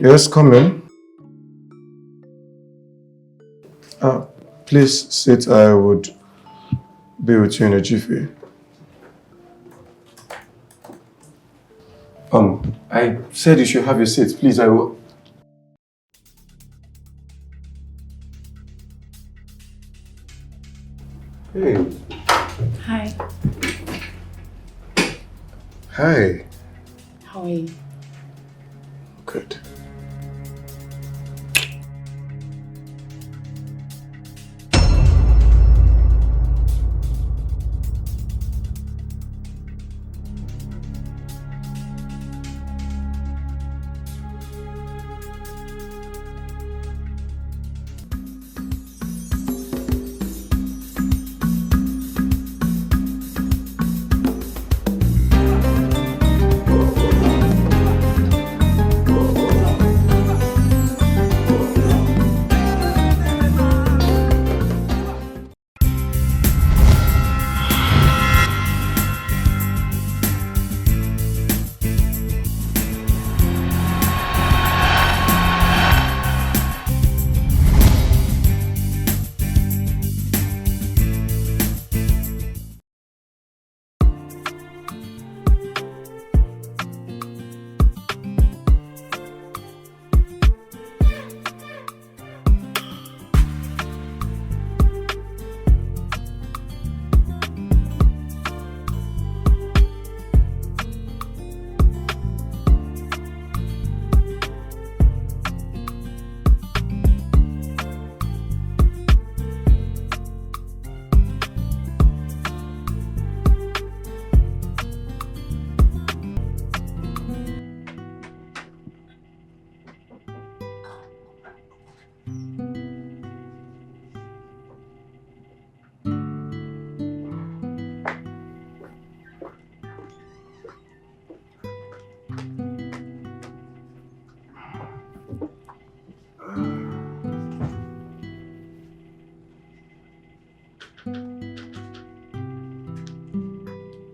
Yes, come in. Please sit. I would be with you in a jiffy. I said you should have your seat. Please, I will. Hey. Hi. Hi. How are you? Good.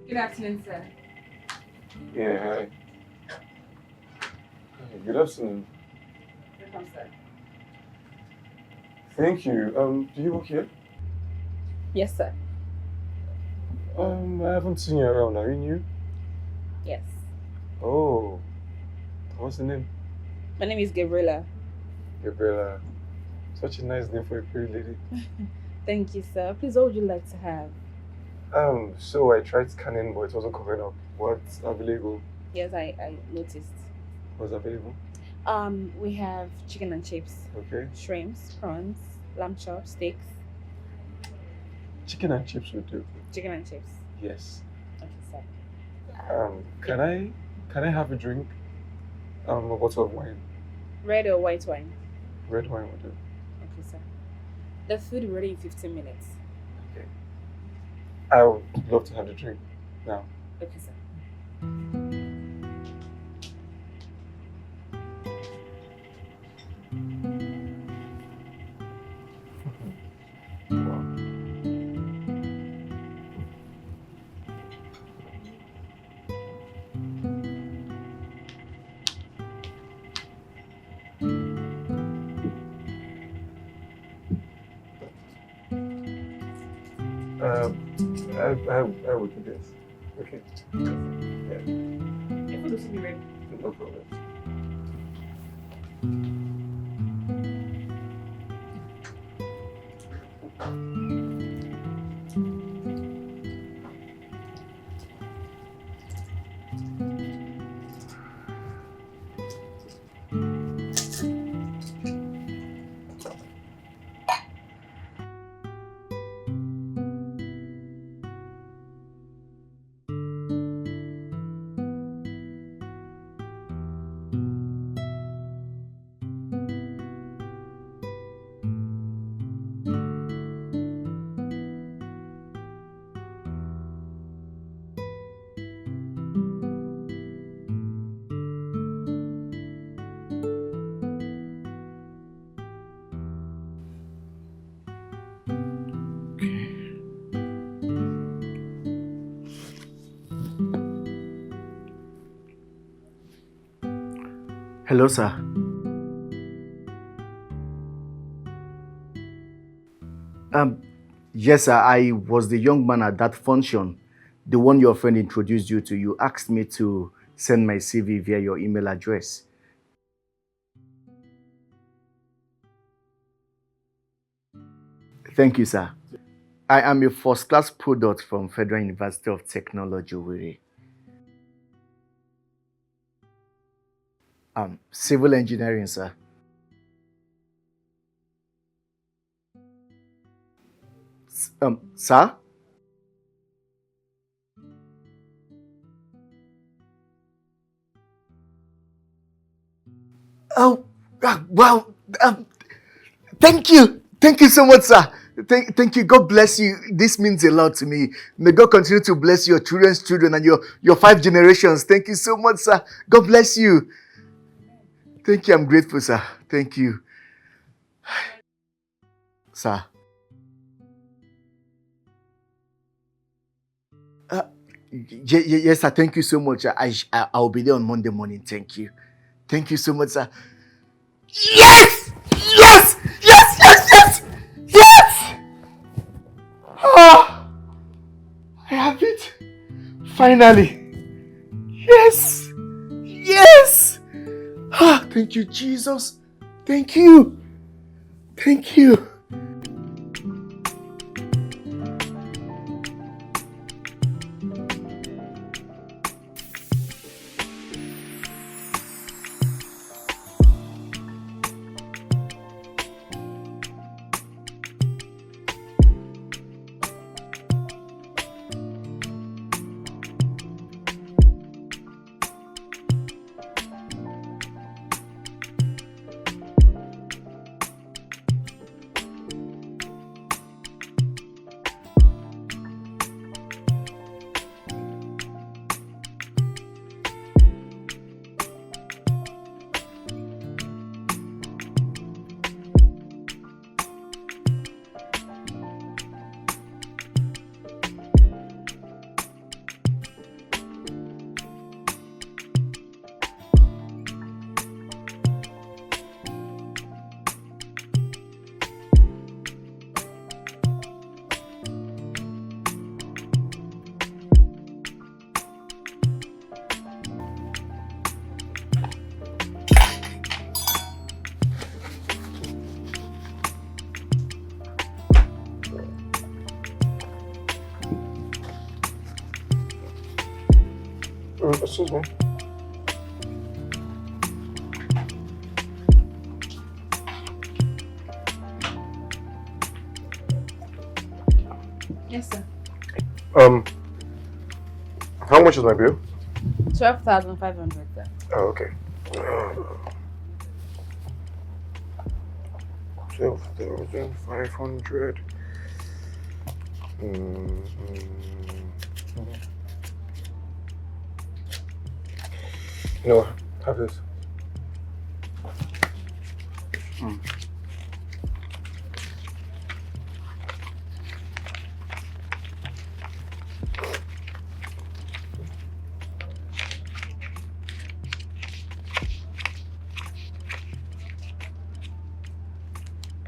Good afternoon, sir. Yeah, hi. Hey, good afternoon. Welcome, sir. Thank you. Do you work here? Yes, sir. I haven't seen you around. Are you new? Yes. Oh, what's the name? My name is Gabriela. Gabriela. Such a nice name for a pretty lady. Thank you, sir. Please, what would you like to have? So I tried scanning, but it wasn't coming up. What's available? Yes, I noticed. What's available? We have chicken and chips, Okay. shrimps, prawns, lamb chops, steaks. Chicken and chips would do. Chicken and chips. Yes. Okay, sir. Can I have a drink? A bottle of wine. Red or white wine? Red wine would do. Okay, sir. The food is ready in 15 minutes. Okay. I would love to have the drink now. Okay, sir. Wow. I would do this. Okay. Yeah, Your food will be ready. no problem. Hello, sir. Yes, sir. I was the young man at that function. The one your friend introduced you to. You asked me to send my CV via your email address. Thank you, sir. I am a first-class product from Federal University of Technology, Owerri. Civil engineering, sir. Sir? Oh, wow. Thank you. Thank you so much, sir. Thank you. God bless you. This means a lot to me. May God continue to bless your children's children and your 5 generations. Thank you so much, sir. God bless you. Thank you. I'm grateful, sir. Thank you. Sir. Yes, sir. Thank you so much. I'll be there on Monday morning. Thank you. Thank you so much, sir. Yes! Yes! Yes! Yes! Yes! Yes! Ah, I have it. Finally. Yes! Yes! Ah, thank you, Jesus. Thank you. Thank you. Excuse me. Yes, sir. How much is my bill? 12,500, sir. Oh, okay. 12,500. No, have this.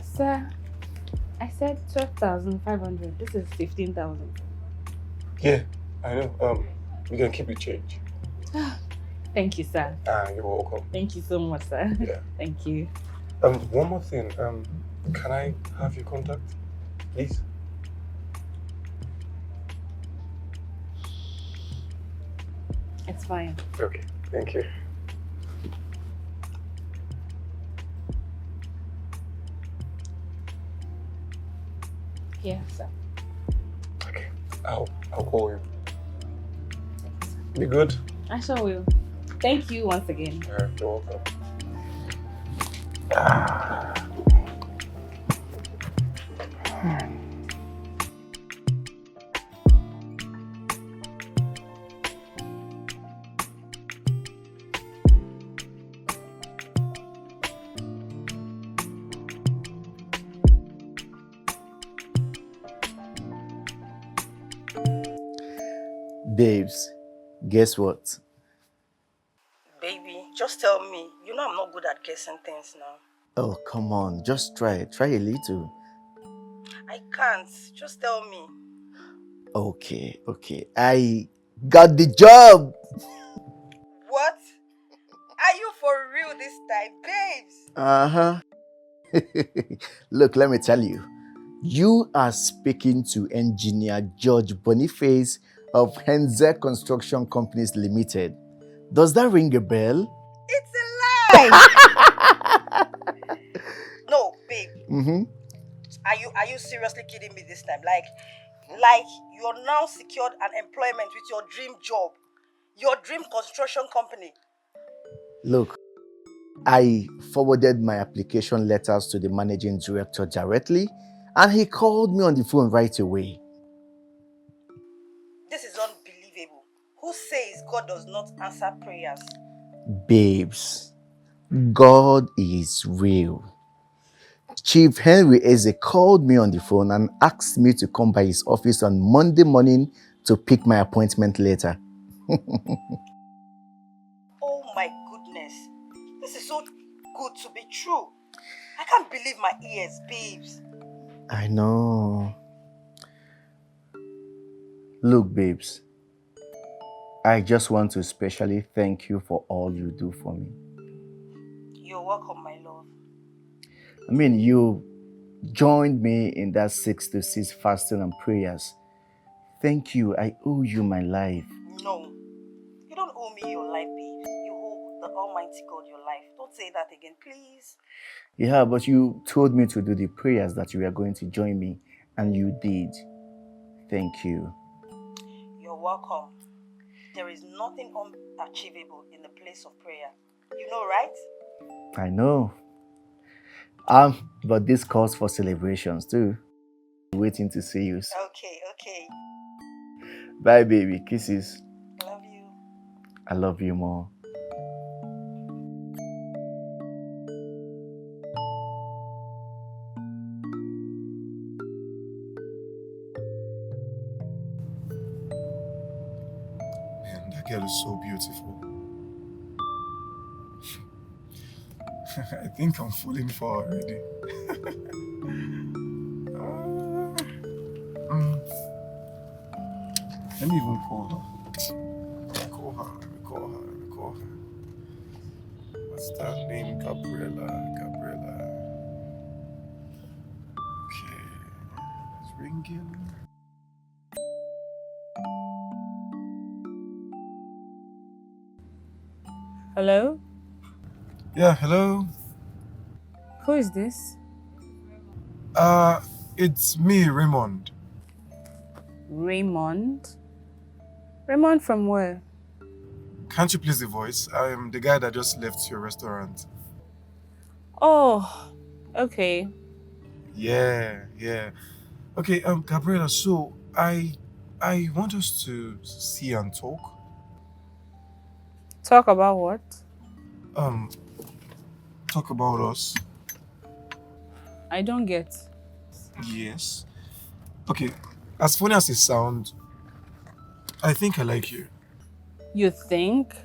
Sir, I said 12,500. This is 15,000. Yeah, I know. You can keep the change. Thank you, sir. You're welcome. Thank you so much, sir. Yeah. Thank you. One more thing. Can I have your contact, please? It's fine. Okay. Thank you. Yeah, sir. Okay. I'll call you. Be good. I sure will. Thank you once again. You're welcome. Babes, guess what? Baby, just tell me. You know I'm not good at guessing things now. Oh, come on. Just try. Try a little. I can't. Just tell me. Okay. I got the job. What? Are you for real this time, babes? Uh-huh. Look, let me tell you. You are speaking to engineer George Boniface of Henze Construction Companies Limited. Does that ring a bell? It's a lie! No, babe. Mm-hmm. Are you seriously kidding me this time? Like you're now secured an employment with your dream job, your dream construction company. Look, I forwarded my application letters to the managing director directly, and he called me on the phone right away. This is unbelievable. Who says God does not answer prayers? Babes, God is real. Chief Henry Eze called me on the phone and asked me to come by his office on Monday morning to pick my appointment letter. Oh my goodness. This is so good to be true. I can't believe my ears, babes. I know. Look, babes, I just want to especially thank you for all you do for me. You're welcome, my love. I mean, you joined me in that 6 to 6 fasting and prayers. Thank you. I owe you my life. No, you don't owe me your life, babes. You owe the Almighty God your life. Don't say that again, please. Yeah, but you told me to do the prayers that you were going to join me, and you did. Thank you. You're welcome. There is nothing unachievable in the place of prayer. You know, right? I know. But this calls for celebrations too. Waiting to see you. Okay. Bye, baby. Kisses. Love you. I love you more. Man, that girl is so beautiful. I think I'm falling for her already. Let me even call her. Let me call her. What's that name? Gabriella. Okay. It's ringing. Hello? Yeah, hello. Who is this? It's me, Raymond. Raymond? Raymond from where? Can't you please the voice? I'm the guy that just left your restaurant. Oh, okay. Yeah. Okay, Gabriella, so I want us to see and talk. Talk about what? Um, talk about us. I don't get. Yes. Okay, as funny as it sounds, I think I like you. You think?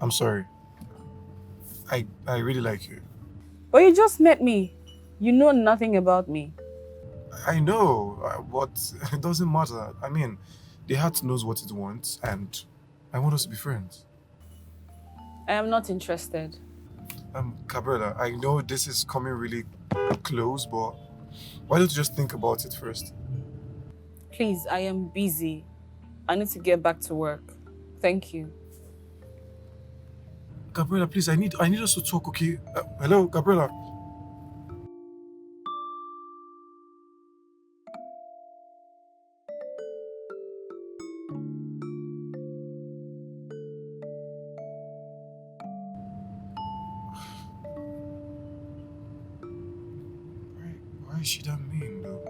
I'm sorry. I really like you. But you just met me. You know nothing about me. I know, but it doesn't matter. I mean, the heart knows what it wants, and I want us to be friends. I am not interested. Gabriella, I know this is coming really close, but why don't you just think about it first? Please, I am busy. I need to get back to work. Thank you. Gabriella, please, I need us to talk, okay? Hello, Gabriella. Why is she that mean, though?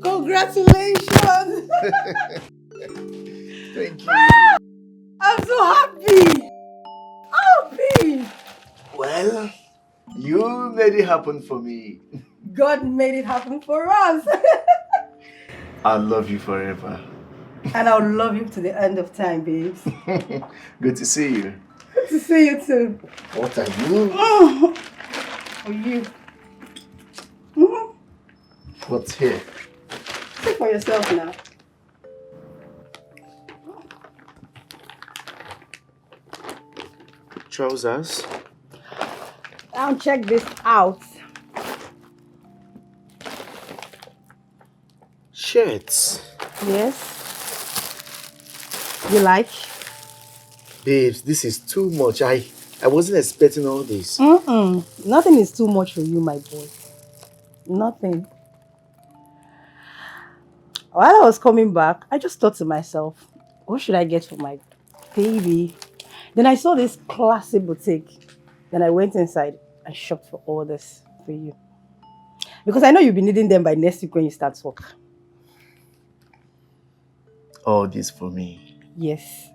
Congratulations! Thank you. I'm so happy! Happy! Well, you made it happen for me. God made it happen for us. I love you forever. And I'll love you to the end of time, babes. Good to see you. Good to see you too. What are you? For you. Mm-hmm. What's here? See for yourself now. Trousers? Now check this out. Shirts? Yes. You like? Babes, this is too much. I wasn't expecting all this. Nothing is too much for you, my boy. Nothing. While I was coming back, I just thought to myself, what should I get for my baby? Then I saw this classy boutique. Then I went inside and shopped for all this for you. Because I know you'll be needing them by next week when you start work. All this for me. Yes.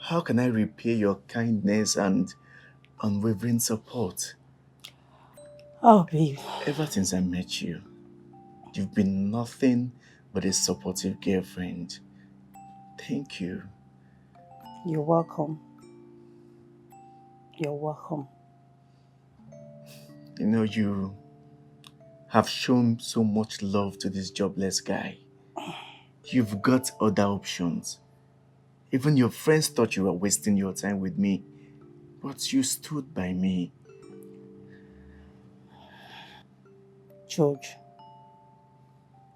How can I repay your kindness and unwavering support? Oh, babe. Ever since I met you, you've been nothing but a supportive girlfriend. Thank you. You're welcome. You're welcome. You know, you have shown so much love to this jobless guy. You've got other options. Even your friends thought you were wasting your time with me, but you stood by me. George,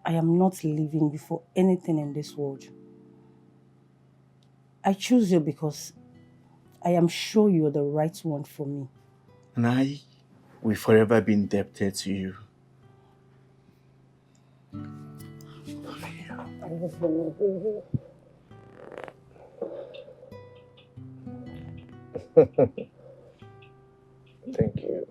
I am not leaving you for anything in this world. I choose you because I am sure you're the right one for me. And I will forever be indebted to you. Thank you.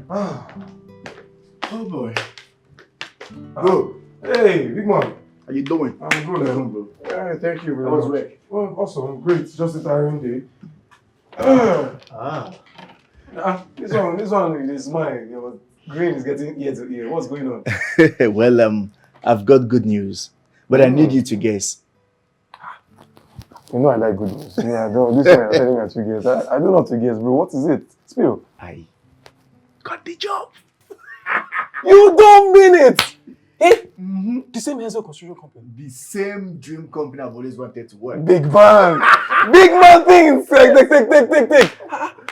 Oh boy. Bro, hey, big man. How you doing? I'm good, bro. Yeah, thank you very How was much. work? Well, awesome, great. Just a tiring day. This one is mine. Your green is getting ear to ear. What's going on? Well, I've got good news, but I need you to guess. You know I like good news. Yeah, no, this one you're telling me to guess. I don't know how to guess, bro. What is it? Spill. I got the job. You don't mean it! Eh? The same Hazel construction company. The same dream company I've always wanted to work. Big man! Big man things! Take.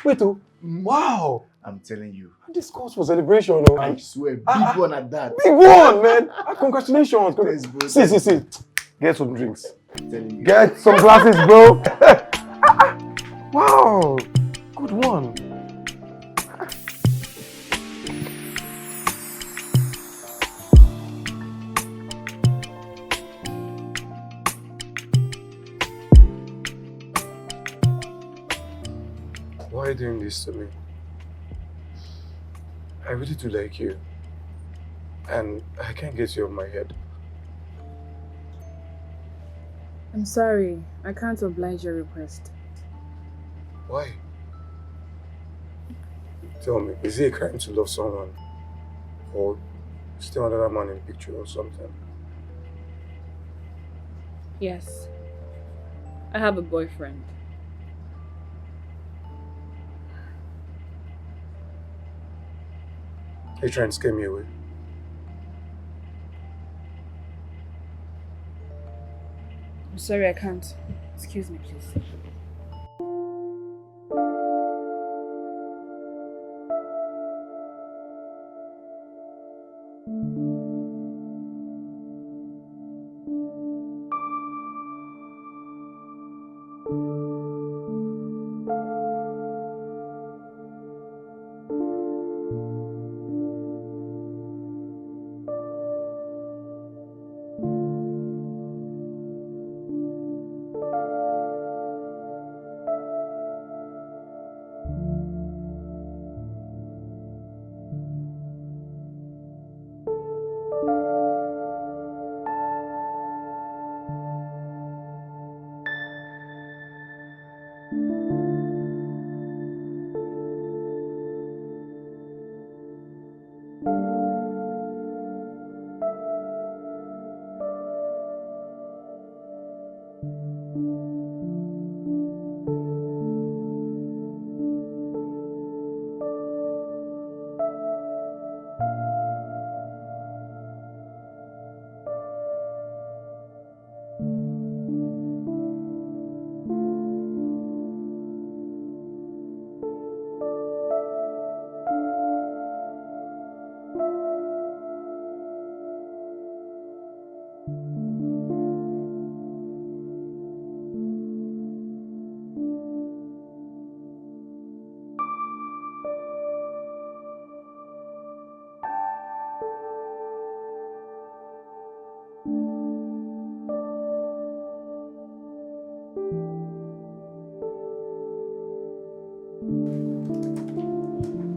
Wait, oh. Wow! I'm telling you. This calls for celebration, oh. I swear, big one at that. Big one, man! Congratulations! Thanks, bro. See. Get some drinks. I'm telling you. Get some glasses, bro. Wow! Good one. Why are you doing this to me? I really do like you. And I can't get you off my head. I'm sorry. I can't oblige your request. Why? Tell me, is it a crime to love someone? Or still another man in the picture or something? Yes. I have a boyfriend. Are you trying to scare me away? I'm sorry, I can't. Excuse me, please.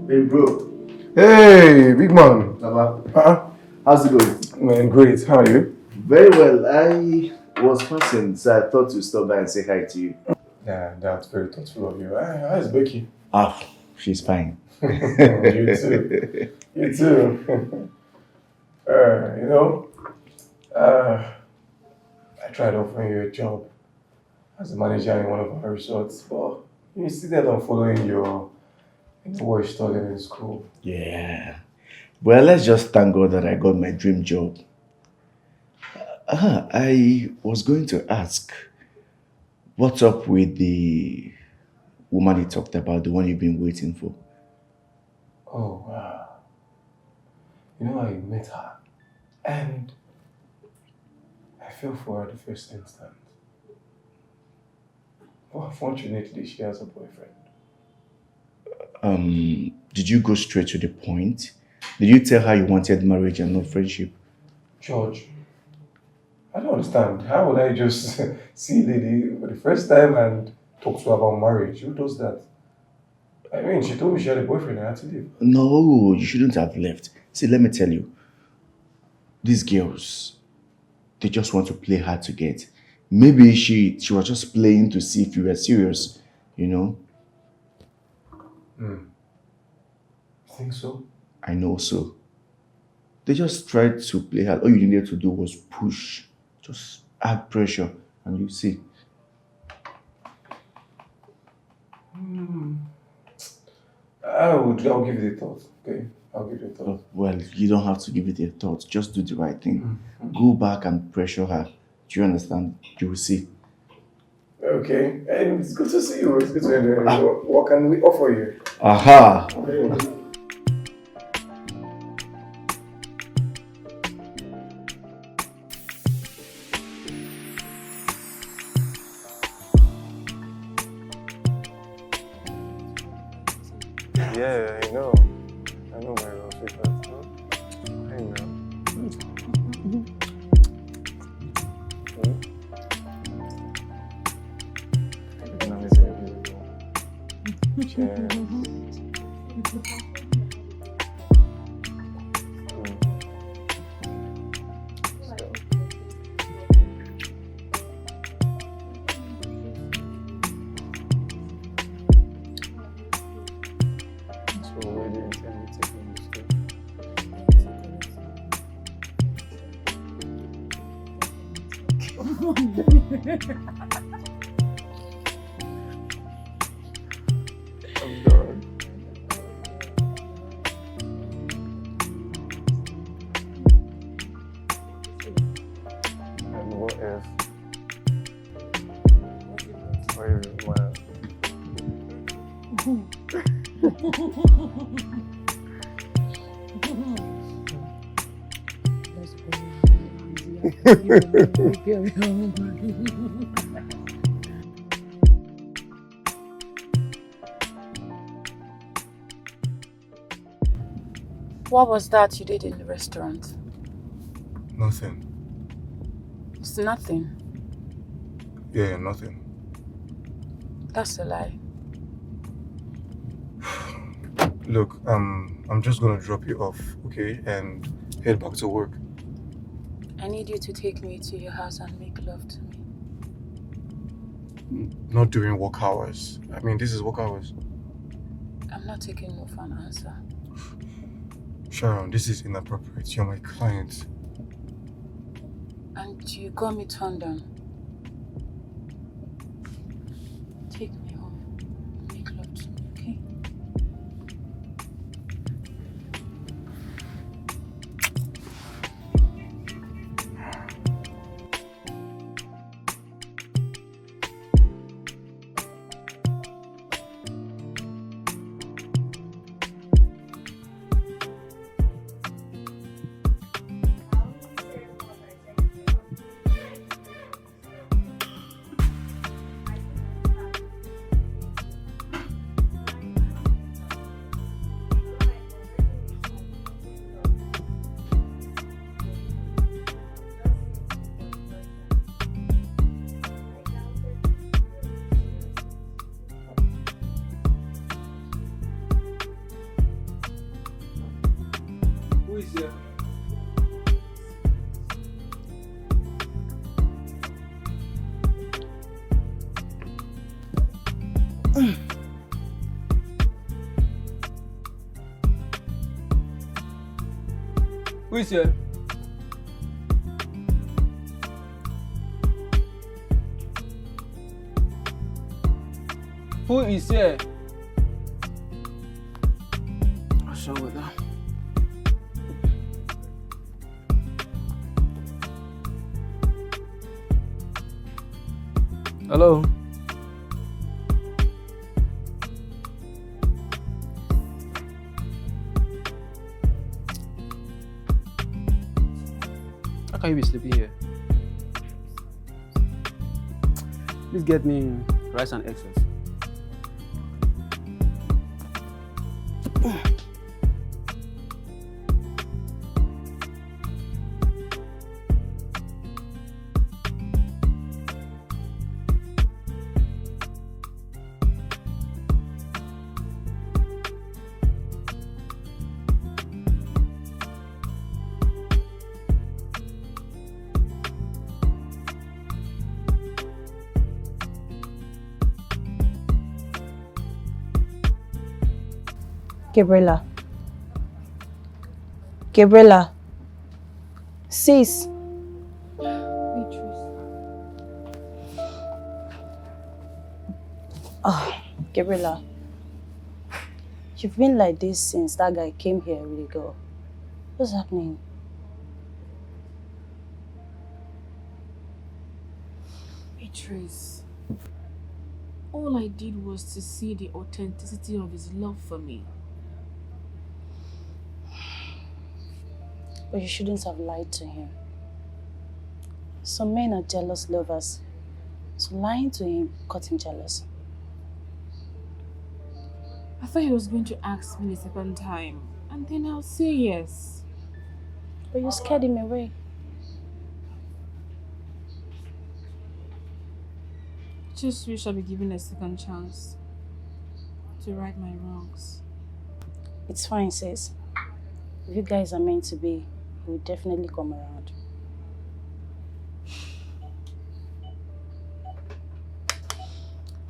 Hey, bro. Hey, big man. Baba. Uh-uh. How's it going? Man, great. How are you? Very well. I was passing, so I thought to stop by and say hi to you. Yeah, that's very thoughtful of you. How's Becky? Ah, she's fine. You too. You too. You know, I tried offering you a job as a manager in one of our resorts, but you insisted on following your what you studied in school. Yeah. Well, let's just thank God that I got my dream job. I was going to ask, what's up with the woman you talked about, the one you've been waiting for? Oh, wow. You know, I met her and I fell for her the first instant. But unfortunately, she has a boyfriend. Did you go straight to the point? Did you tell her you wanted marriage and not friendship? George, I don't understand. How would I just see a lady for the first time and talk to her about marriage? Who does that? I mean, she told me she had a boyfriend and I had to leave. No, you shouldn't have left. See, let me tell you, these girls, they just want to play hard to get. Maybe she was just playing to see if you were serious, you know? I think so. I know so. They just tried to play hard. All you needed to do was push, just add pressure, and you see. I'll give it a thought, okay? I'll give it a thought. Well, you don't have to give it a thought. Just do the right thing. Go back and pressure her. Do you understand? You will see. Okay, and it's good to see you. It's good to hear you. What can we offer you? Aha! Yeah, I know. I know my little sweetheart. I know. Cheers. So where do you intend to take me to? I'm done. And what if? What if my What was that you did in the restaurant? Nothing. It's nothing. Yeah, nothing. That's a lie. Look, I'm just gonna drop you off, okay, and head back to work. I need you to take me to your house and make love to me. Not during work hours. I mean, this is work hours. I'm not taking no for an answer. Sharon, this is inappropriate. You're my client. And you got me turned down. Take me home. Make love to me, okay? is here? Who is here? Who is here? What's wrong with that? Hello? How can you be sleeping here? Please get me rice and eggs. Gabriela. Gabriela. Sis. Oh, Gabriela. You've been like this since that guy came here a week ago. What's happening? Beatrice, all I did was to see the authenticity of his love for me. But you shouldn't have lied to him. Some men are jealous lovers, so lying to him got him jealous. I thought he was going to ask me the second time, and then I'll say yes. But you scared him away. Just wish I'd be given a second chance to right my wrongs. It's fine, sis. If you guys are meant to be, he will definitely come around.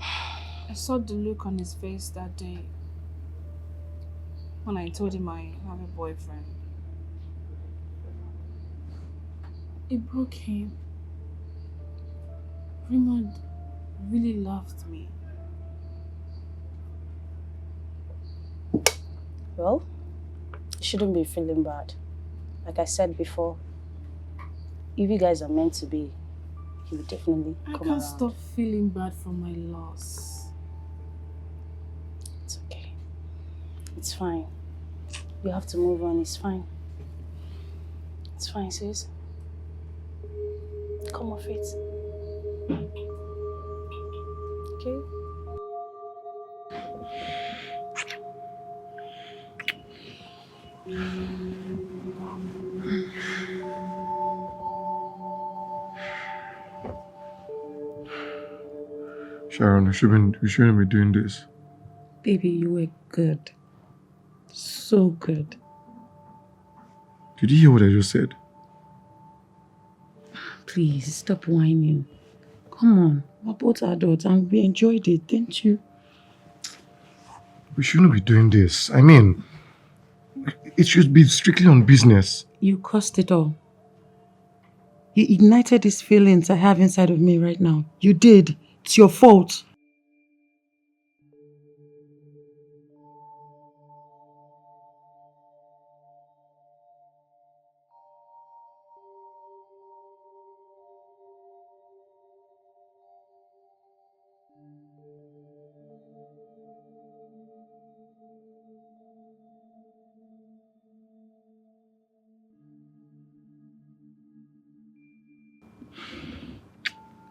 I saw the look on his face that day when I told him I have a boyfriend. It broke him. Raymond really loved me. Well, you shouldn't be feeling bad. Like I said before, if you guys are meant to be, he will definitely come around. I can't stop feeling bad for my loss. It's okay. It's fine. You have to move on. It's fine. It's fine, sis. Come off it. Okay? Sharon, we shouldn't be doing this. Baby, you were good. So good. Did you hear what I just said? Please, stop whining. Come on, we're both adults and we enjoyed it, didn't you? We shouldn't be doing this. I mean, it should be strictly on business. You caused it all. You ignited these feelings I have inside of me right now. You did. It's your fault.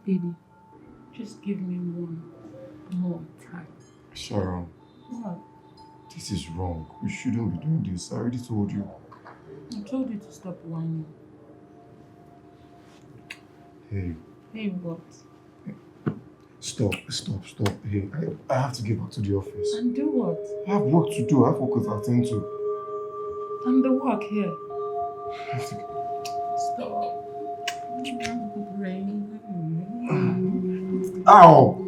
Baby, just give me one more time. Sharon, What? this is wrong. We shouldn't be doing this. I already told you. I told you to stop whining. Hey, Hey, what? stop. Hey, I have to get back to the office. And do what? I have work to do. I have work to attend to. I'm the work here. Stop. Ow!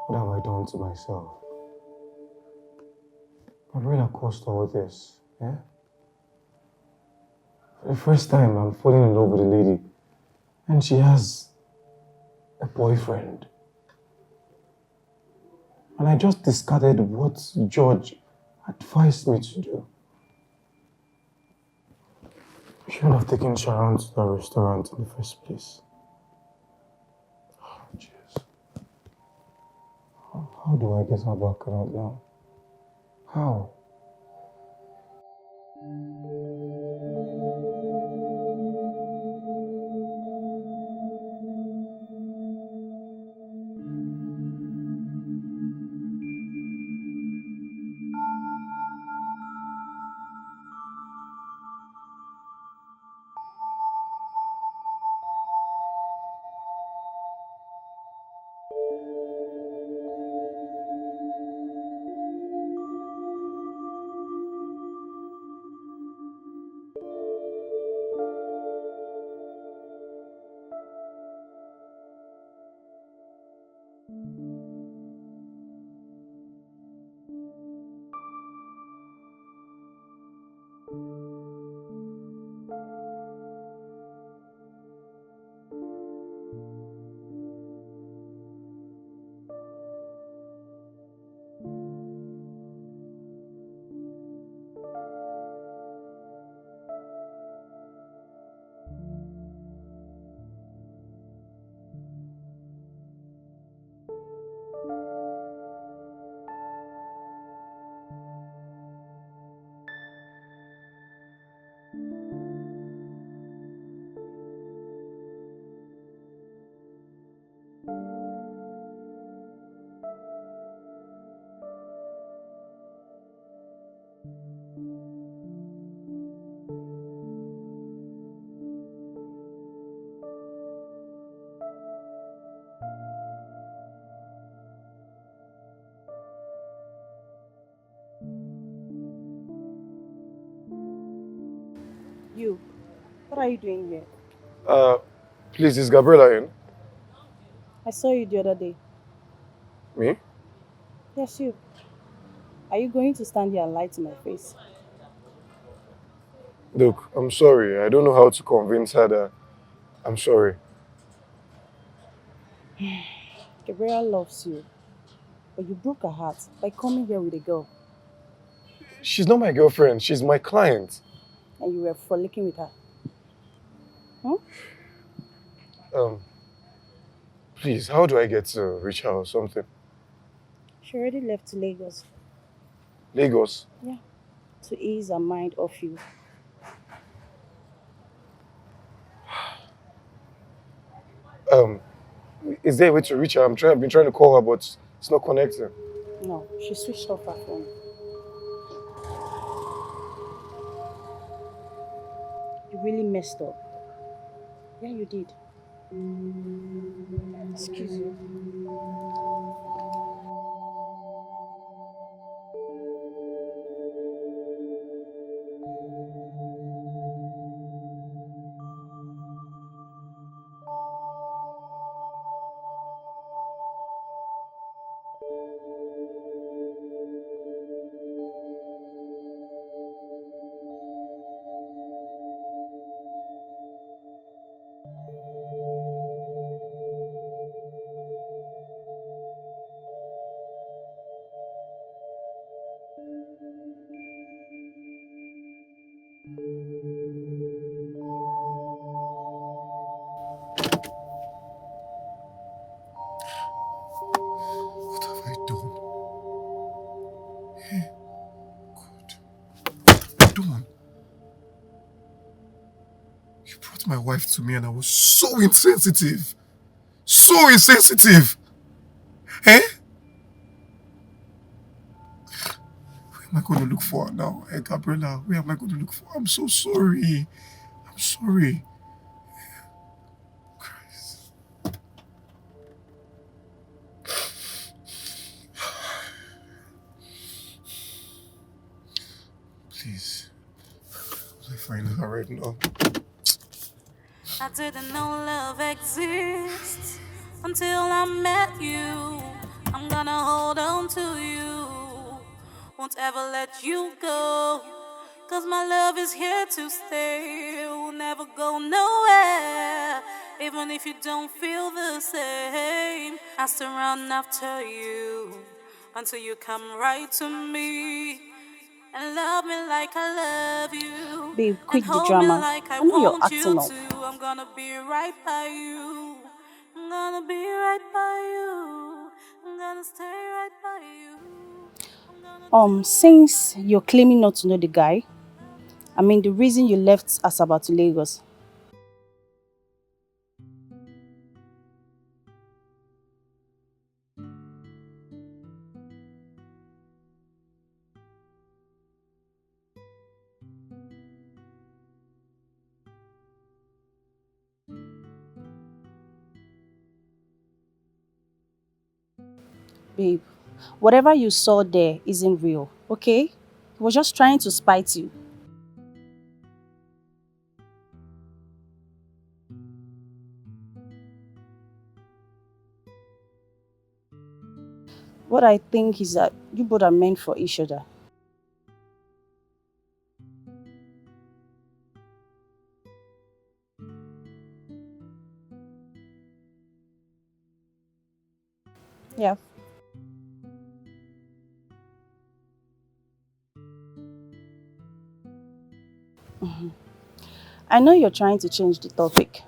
What have I done to myself? I've really caused all this, yeah? For the first time, I'm falling in love with a lady, and she has a boyfriend. And I just discarded what George advised me to do. I shouldn't have taken Sharon to the restaurant in the first place. Oh, jeez. How do I get her back around now? How? You, what are you doing here? Please, is Gabriela in? I saw you the other day. Me? Yes, you. Are you going to stand here and lie to my face? Look, I'm sorry. I don't know how to convince her that I'm sorry. Gabriela loves you, but you broke her heart by coming here with a girl, She's not my girlfriend. She's my client. and you were frolicking with her. Please, how do I get to reach her or something? She already left to Lagos. Lagos? Yeah, to ease her mind off you. Is there a way to reach her? I've been trying to call her, but it's not connecting. No, she switched off her phone. You really messed up. Yeah, you did. Excuse you. What have I done? Hey, God. Dawn, you brought my wife to me and I was so insensitive. So insensitive. Eh? Where am I going to look for her now? Hey, Gabriella, where am I going to look for her? I'm so sorry. I'm sorry. Christ. Please. Will I find her right now? I didn't know love exists until I met you. I'm gonna hold on to you, won't ever let you go. Cause my love is here to stay, it will never go nowhere. Even if you don't feel the same, I still run after you until you come right to me. And love me like I love you. Babe, quit and the hold drama. me like I I know you're want you acting up. to. I'm gonna be right by you. I'm gonna be right by you. I'm gonna stay right by you. Since you're claiming not to know the guy, I mean the reason you left Asaba to Lagos. Babe, whatever you saw there isn't real, okay? He was just trying to spite you. What I think is that you both are meant for each other. Yeah. I know you're trying to change the topic.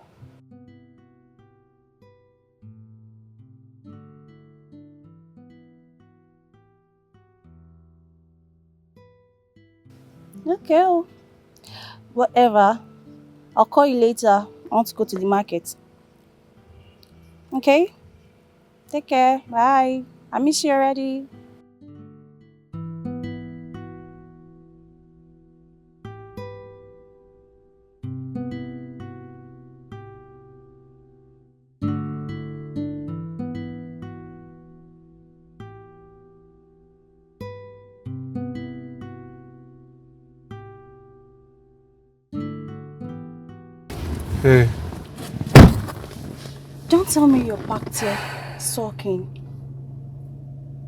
Okay, whatever. I'll call you later. I want to go to the market. Okay? Take care. Bye. I miss you already. Hey. Don't tell me you're packed here, sulking.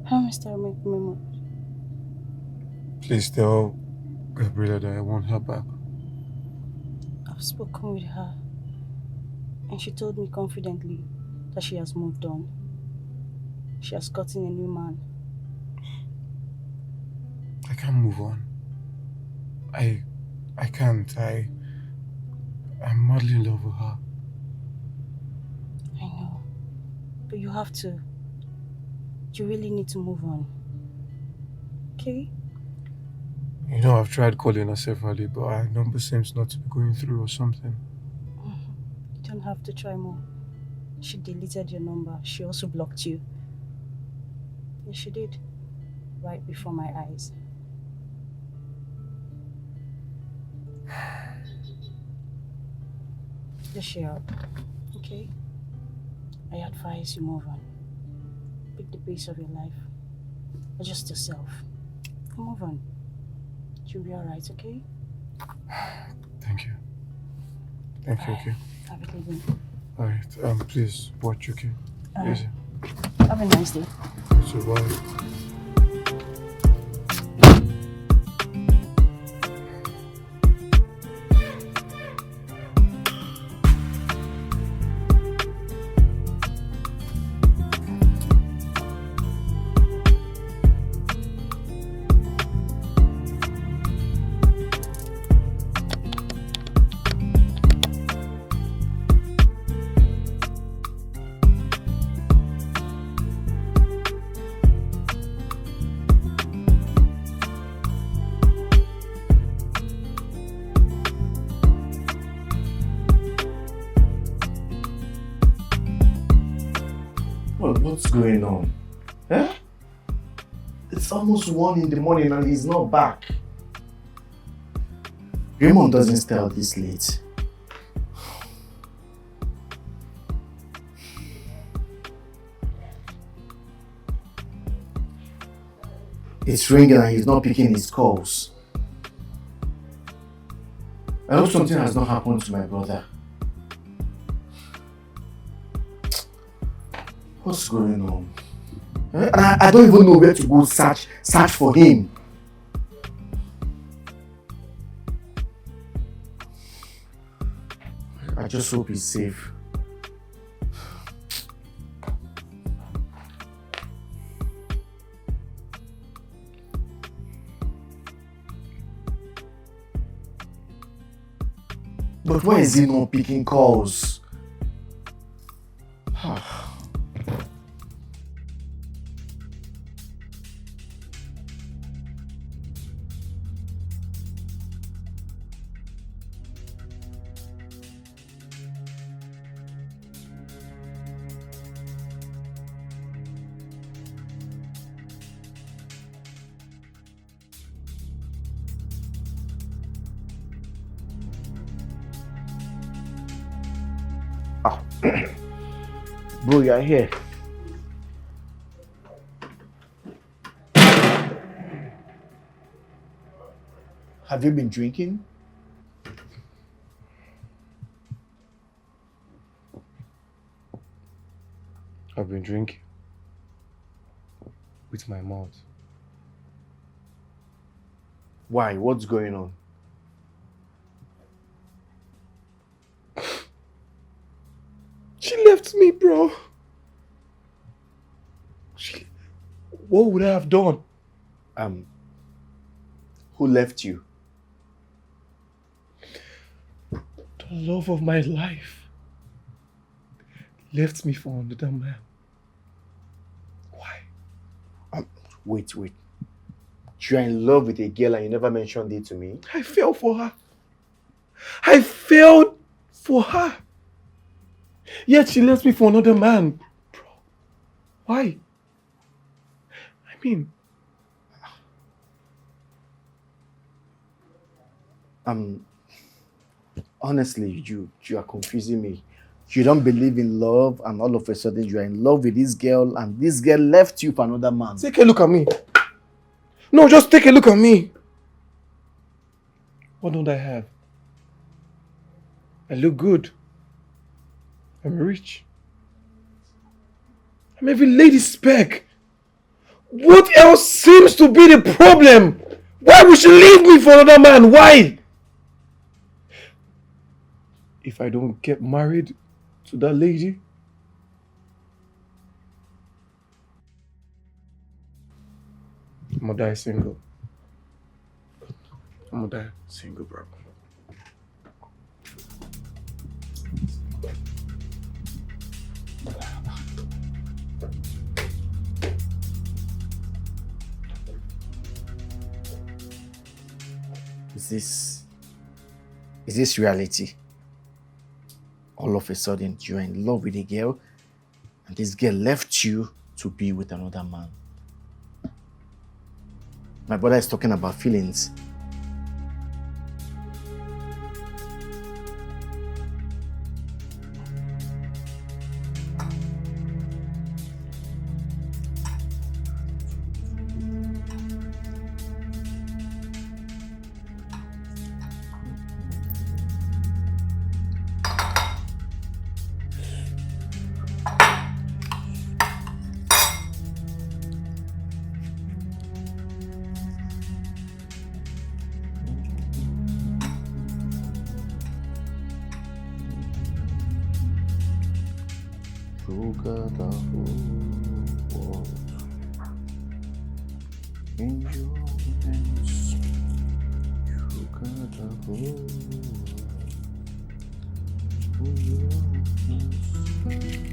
How Mr. Memo? Please tell Gabriella that I want her back. I've spoken with her, and she told me confidently that she has moved on. She has gotten a new man. I can't move on. I can't. I'm madly in love with her. I know, but you have to. You really need to move on. Okay? You know, I've tried calling her severally, but her number seems not to be going through or something. You don't have to try more. She deleted your number. She also blocked you. Yes, she did. Right before my eyes. Just share up, okay? I advise you move on. Pick the pace of your life. Adjust yourself. Move on. You'll be alright, okay? Thank you. Thank you, okay? Have a good evening. Alright, please watch, okay? Easy. Have a nice day. So bye. What's going on? Eh? It's almost 1 in the morning and he's not back. Raymond doesn't stay out this late. It's ringing and he's not picking his calls. I hope something has not happened to my brother. What's going on? I don't even know where to go search for him. I just hope he's safe. But why is he not picking calls? Bro, you're here. Have you been drinking? I've been drinking with my mouth. Why? What's going on? She left me, bro. What would I have done? Who left you? The love of my life left me for another man. Why? Wait. You're in love with a girl and you never mentioned it to me? I fell for her. I fell for her. Yet she left me for another man. Bro, why? I mean... Honestly, you are confusing me. You don't believe in love and all of a sudden you are in love with this girl and this girl left you for another man. Take a look at me. No, just take a look at me. What don't I have? I look good. I'm rich. I'm every lady's spec. What else seems to be the problem? Why would she leave me for another man? Why? If I don't get married to that lady, I'm gonna die single. I'm gonna die single, bro. Is this reality? All of a sudden, you're in love with a girl and this girl left you to be with another man. My brother is talking about feelings. Got the whole world in your hands. You got the whole world in your hands.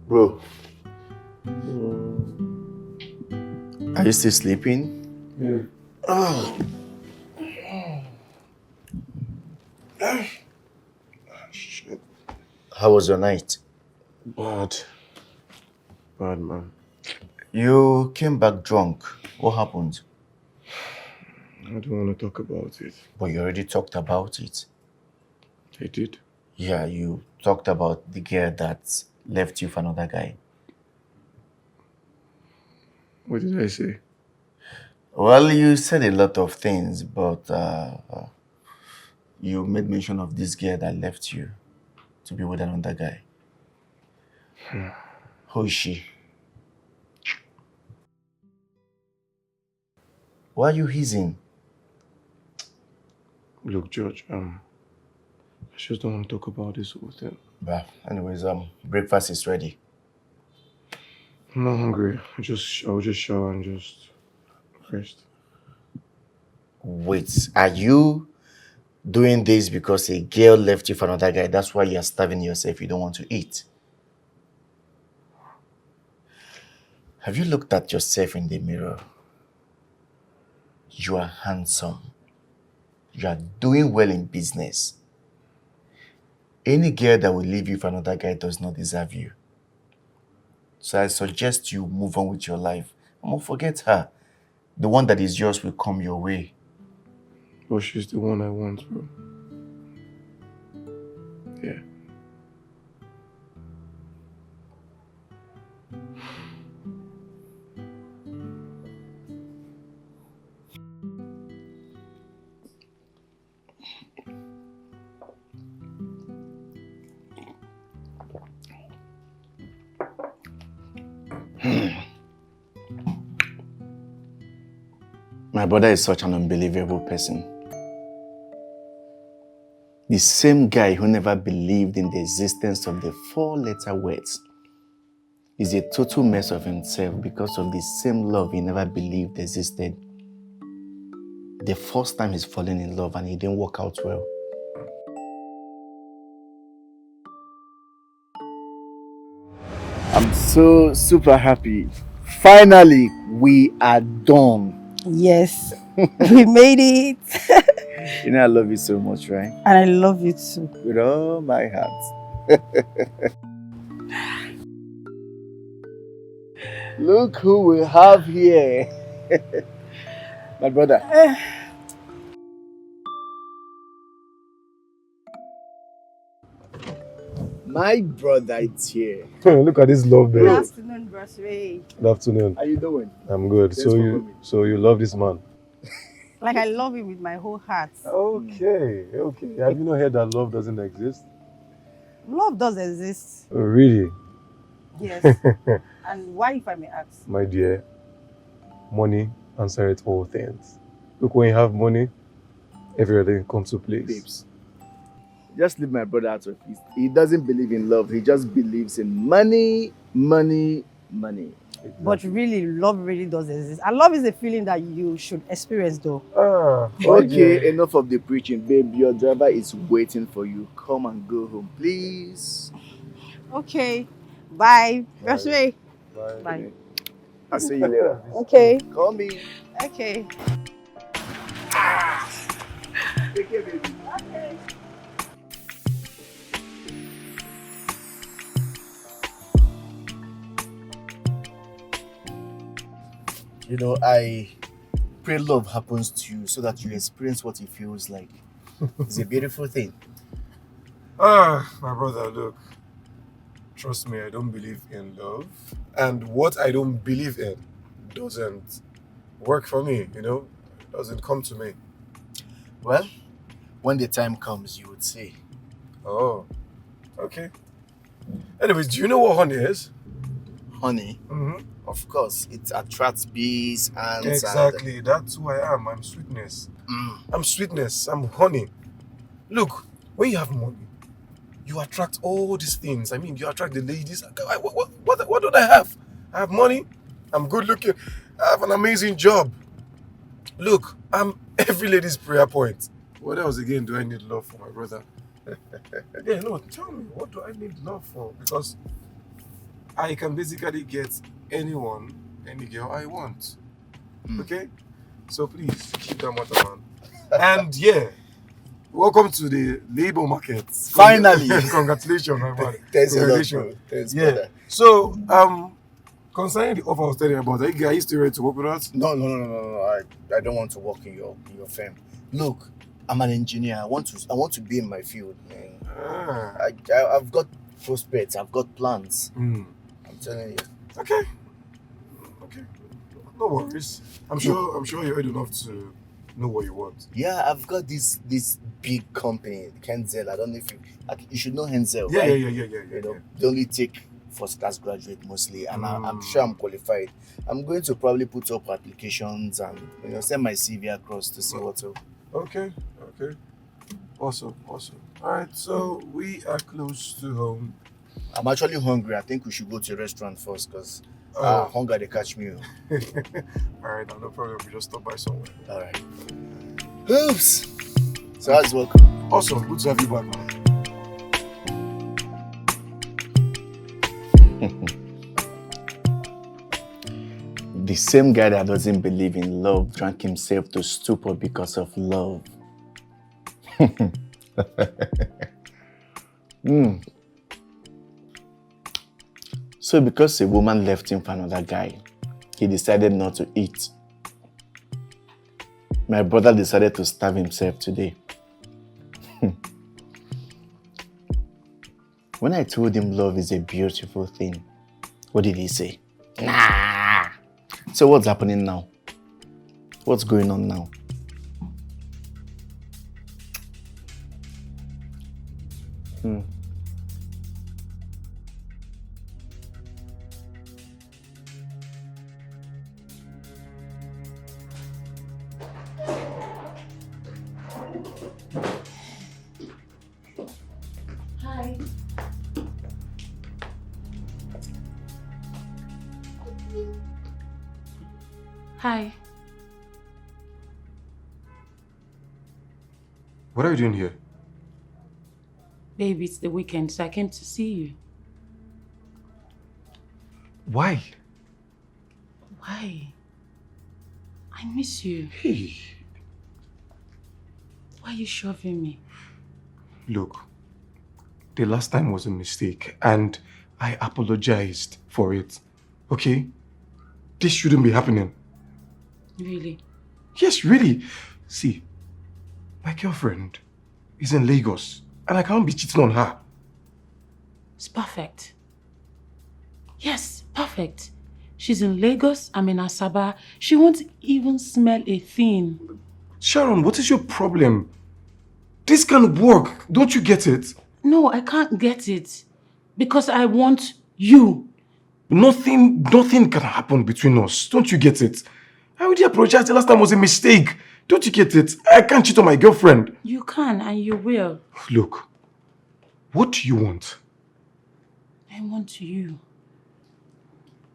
Bro. Are you still sleeping? Yeah. Oh. Shit. How was your night? Bad. Bad, man. You came back drunk. What happened? I don't want to talk about it. But you already talked about it. I did? Yeah, you talked about the girl that left you for another guy. What did I say? Well, you said a lot of things, but you made mention of this girl that left you to be with another guy. Who is she? Why are you hissing? Look, George, I just don't want to talk about this whole thing. But anyways, breakfast is ready. I'm not hungry. I'll just shower and just rest. Wait, are you doing this because a girl left you for another guy? That's why you're starving yourself. You don't want to eat. Have you looked at yourself in the mirror? You are handsome. You are doing well in business. Any girl that will leave you for another guy does not deserve you. So I suggest you move on with your life. I'm gonna forget her. The one that is yours will come your way. But she's the one I want, bro. Yeah. My brother is such an unbelievable person. The same guy who never believed in the existence of the 4-letter words is a total mess of himself because of the same love he never believed existed. The first time he's fallen in love and it didn't work out well. I'm so super happy. Finally, we are done. Yes, we made it. You know I love you so much, right? And I love you too. With all my heart. Look who we have here. My brother. My brother is here. Look at this love, Good babe. afternoon, Bruce Ray. Good afternoon. How you doing? I'm good. Thanks for coming. So you love this man? Like, I love him with my whole heart. Okay. Have you not heard that love doesn't exist? Love does exist. Oh, really? Yes. And why, if I may ask? My dear, money answers all things. Look, when you have money, everything comes to place. Babes. Just leave my brother out of it. He doesn't believe in love. He just believes in money, money, money. Exactly. But really, love really does exist. And love is a feeling that you should experience, though. Okay, enough of the preaching, babe. Your driver is waiting for you. Come and go home, please. Okay. Bye. Bruce Ray. Bye. Bye. I'll see you later. Okay. Call me. Okay. Take care, baby. Okay. You know, I pray love happens to you so that you experience what it feels like. It's a beautiful thing. My brother, look. Trust me, I don't believe in love. And what I don't believe in doesn't work for me, doesn't come to me. Well, when the time comes, you would see. Oh, okay. Anyways, do you know what honey is? Honey, of course, it attracts bees and... Exactly, that's who I am. I'm sweetness. I'm sweetness. I'm honey. Look, when you have money, you attract all these things. I mean, you attract the ladies. What don't I have? I have money. I'm good looking. I have an amazing job. Look, I'm every lady's prayer point. What else again do I need love for, my brother? Yeah, no, tell me, what do I need love for? Because I can basically get anyone, any girl I want. Okay? So please keep that matter, man. And yeah, welcome to the labor market. Finally. Congratulations, my man. Thanks a lot, bro. Congratulations. Thanks, Yeah. brother. So, concerning the offer I was telling you about, are you still ready to work with us? No. I don't want to work in your firm. Look, I'm an engineer. I want to be in my field, man. I've got prospects. I've got plans. I'm telling you. Okay. No worries. I'm sure you're old enough to know what you want. Yeah, I've got this big company, Henzel. I don't know if you should know Henzel, Yeah, right? yeah. You know, they only take first class graduate mostly, and I'm sure I'm qualified. I'm going to probably put up applications and send my CV across to see what's up. Okay. Awesome. All right, so we are close to home. I'm actually hungry. I think we should go to a restaurant first because hunger they catch me. All right, no problem. We just stop by somewhere. All right. Oops. So that's welcome. Awesome. Good to have you back, man. The same guy that doesn't believe in love drank himself to stupor because of love. So because a woman left him for another guy, he decided not to eat. My brother decided to starve himself today. When I told him love is a beautiful thing, what did he say? Nah. So what's happening now? What's going on now? Hi. Hi. What are you doing here? Baby, it's the weekend, so I came to see you. Why? Why? I miss you. Hey. Why are you shoving me? Look, the last time was a mistake and I apologized for it. Okay? This shouldn't be happening. Really? Yes, really. See, my girlfriend is in Lagos and I can't be cheating on her. It's perfect. Yes, perfect. She's in Lagos, I'm in Asaba. She won't even smell a thing. Sharon, what is your problem? This can't work. Don't you get it? No, I can't get it. Because I want you. Nothing can happen between us. Don't you get it? I already apologized. The last time was a mistake. Don't you get it? I can't cheat on my girlfriend. You can and you will. Look, what do you want? I want you.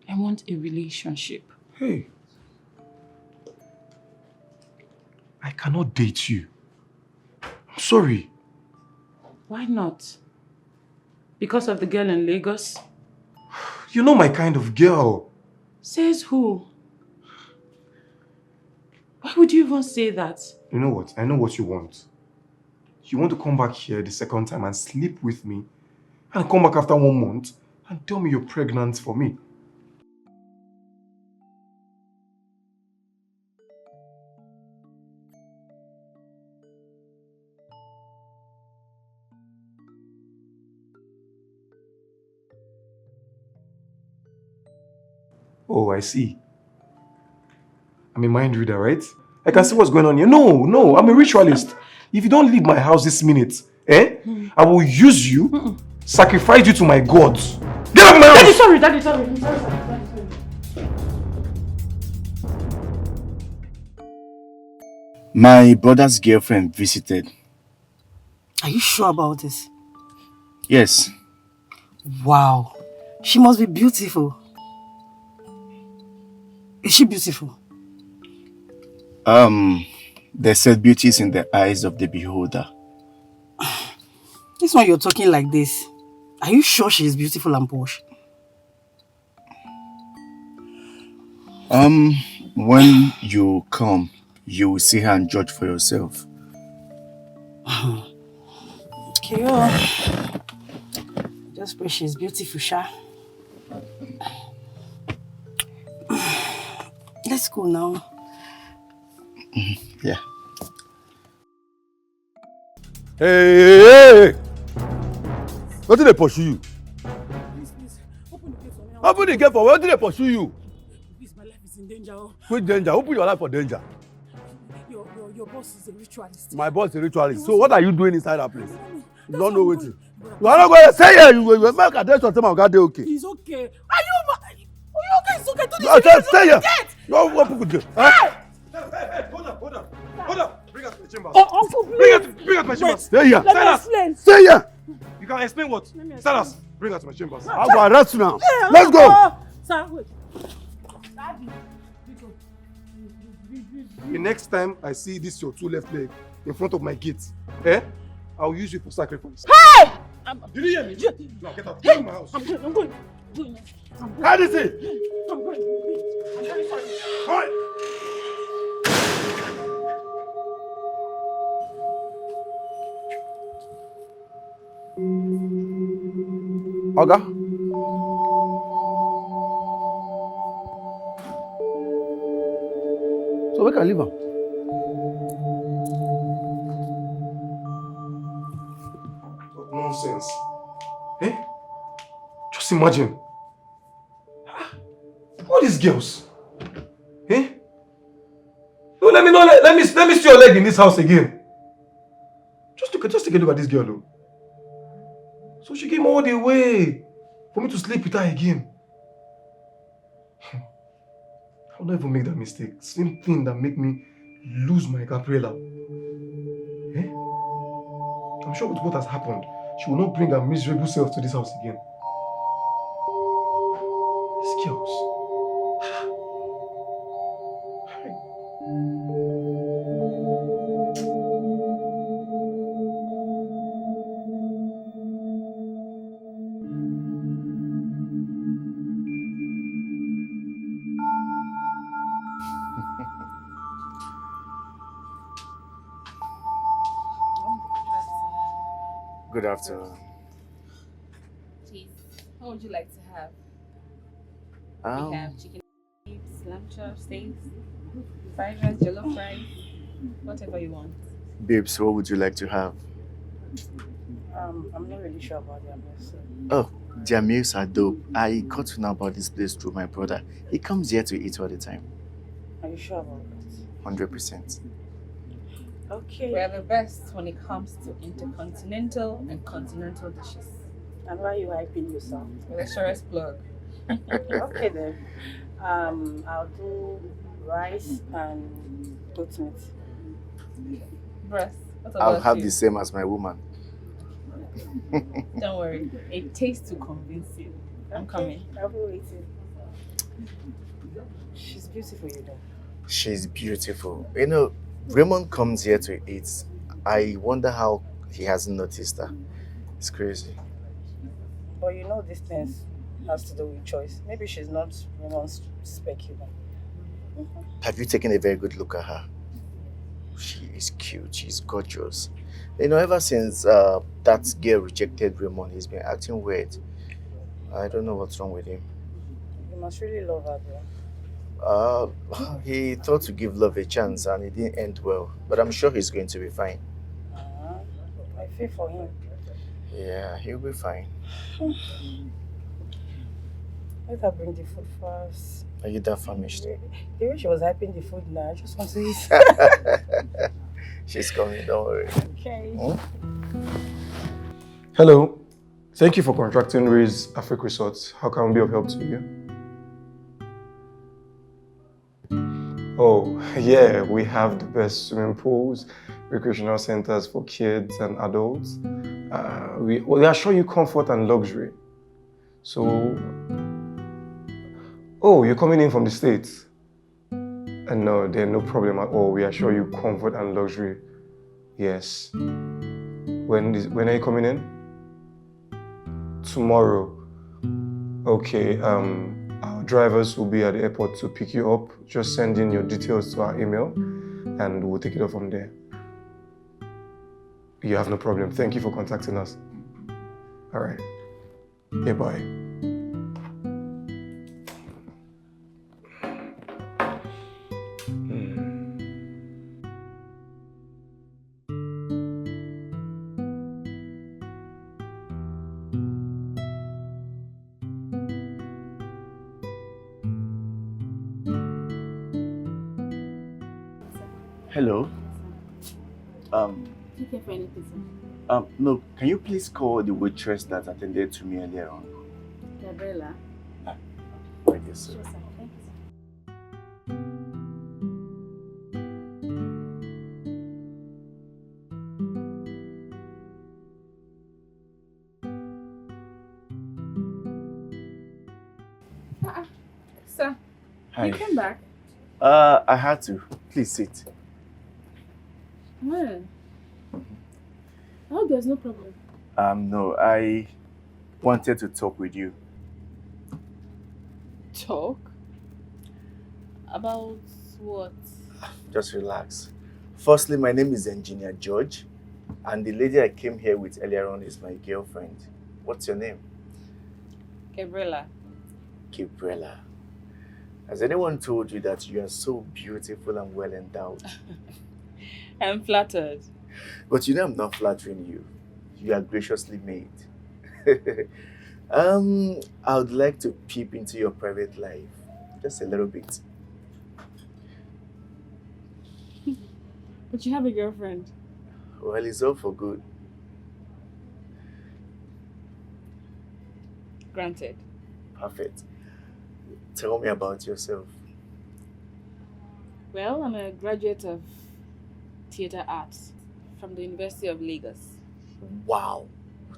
I want a relationship. Hey, I cannot date you. I'm sorry. Why not? Because of the girl in Lagos? You're not my kind of girl. Says who? Why would you even say that? You know what? I know what you want. You want to come back here the second time and sleep with me and come back after 1 month and tell me you're pregnant for me. Oh, I see. I'm a mind reader, right? I can see what's going on here. No, I'm a ritualist. If you don't leave my house this minute, I will use you, sacrifice you to my gods. Get out of my house! Daddy, sorry. I'm sorry. My brother's girlfriend visited. Are you sure about this? Yes. Wow. She must be beautiful. Is she beautiful? They said beauty is in the eyes of the beholder. This one you're talking like this. Are you sure she is beautiful and posh? When you come, you will see her and judge for yourself. Okay, oh. Just pray she's beautiful, Sha. Let's go now. Yeah. Hey! What did they pursue you? Please, open the gate for me. Open the gate for where did they pursue you? Please, my life is in danger. Which danger? Who put your life for danger? Your boss is a ritualist. My boss is a ritualist. So what are you doing inside that place? You don't know what it. You are not going to say here. You make a test of them. God, they okay. He's okay. Are you okay? It's okay. Do I this. said, stay here. You open the gate. Hey, hold up. Bring us to the chambers. Oh, Uncle, please. Bring us to my chambers. Stay here. Let me explain. Stay here. You can explain what? Silas, bring us to my chambers. I'll go arrest you now. Let's go. Sir, wait. The next time I see this your two left leg in front of my gate, I'll use you for sacrifice. Hey! Did you hear me? Now get out. Get out of my house. I'm going. How is it? I'm going. I'm very sorry. Hi. Oga? So we can leave her. Nonsense. Just imagine. All these girls. No, let me see your leg in this house again. Just take a look at this girl, though. So she came all the way for me to sleep with her again. I'll not even make that mistake. Same thing that make me lose my Gabriella. I'm sure with what has happened, she will not bring her miserable self to this house again. These girls. Good afternoon. Please, what would you like to have? We have chicken, lamb chops, steaks, fried rice, jollof rice, whatever you want. Babes, what would you like to have? I'm not really sure about their meals. Oh, their meals are dope. I got to know about this place through my brother. He comes here to eat all the time. Are you sure about that? 100%. Okay. We're the best when it comes to intercontinental and continental dishes. And why are you hyping yourself? We're the surest plug. Okay then. I'll do rice and goat meat. Breast. What about I'll have you? the same as my woman. Don't worry. It tastes to convince you. I'm coming. I'll be waiting. She's beautiful, you know. She's beautiful. You know, Raymond comes here to eat. I wonder how he hasn't noticed her. It's crazy. But you know, these things has to do with choice. Maybe she's not Raymond's specular. Have you taken a very good look at her? She is cute. She's gorgeous. You know, ever since that girl rejected Raymond, he's been acting weird. I don't know what's wrong with him. You must really love her, though. He thought to give love a chance and it didn't end well. But I'm sure he's going to be fine. I feel for him. Yeah, he'll be fine. Let her bring the food first. Are you that famished? The way she was hyping the food now, I just want to eat. She's coming, don't worry. Okay. Hello. Thank you for contracting Ray's Africa Resorts. How can we be of help to you? Oh, yeah, we have the best swimming pools, recreational centers for kids and adults. We assure you comfort and luxury. So, oh, you're coming in from the States? No, there's no problem at all. We assure you comfort and luxury. Yes. When are you coming in? Tomorrow. Okay, I'll drivers will be at the airport to pick you up. Just send in your details to our email and we'll take it off from there. You have no problem. Thank you for contacting us. All right. Yeah, bye. Hello. Do you care for any pizza? No, can you please call the waitress that attended to me earlier on? Gabriela? Right, yes, sir. Sure, sir. Thanks. Sir, Hi. you came back? I had to. Please sit. Well, I hope there's no problem. No, I wanted to talk with you. Talk? About what? Just relax. Firstly, my name is Engineer George, and the lady I came here with earlier on is my girlfriend. What's your name? Gabriela. Gabriela. Has anyone told you that you are so beautiful and well endowed? I'm flattered. But you know I'm not flattering you. You are graciously made. I would like to peep into your private life. Just a little bit. But you have a girlfriend. Well, it's all for good. Granted. Perfect. Tell me about yourself. Well, I'm a graduate of theatre arts from the University of Lagos. Wow.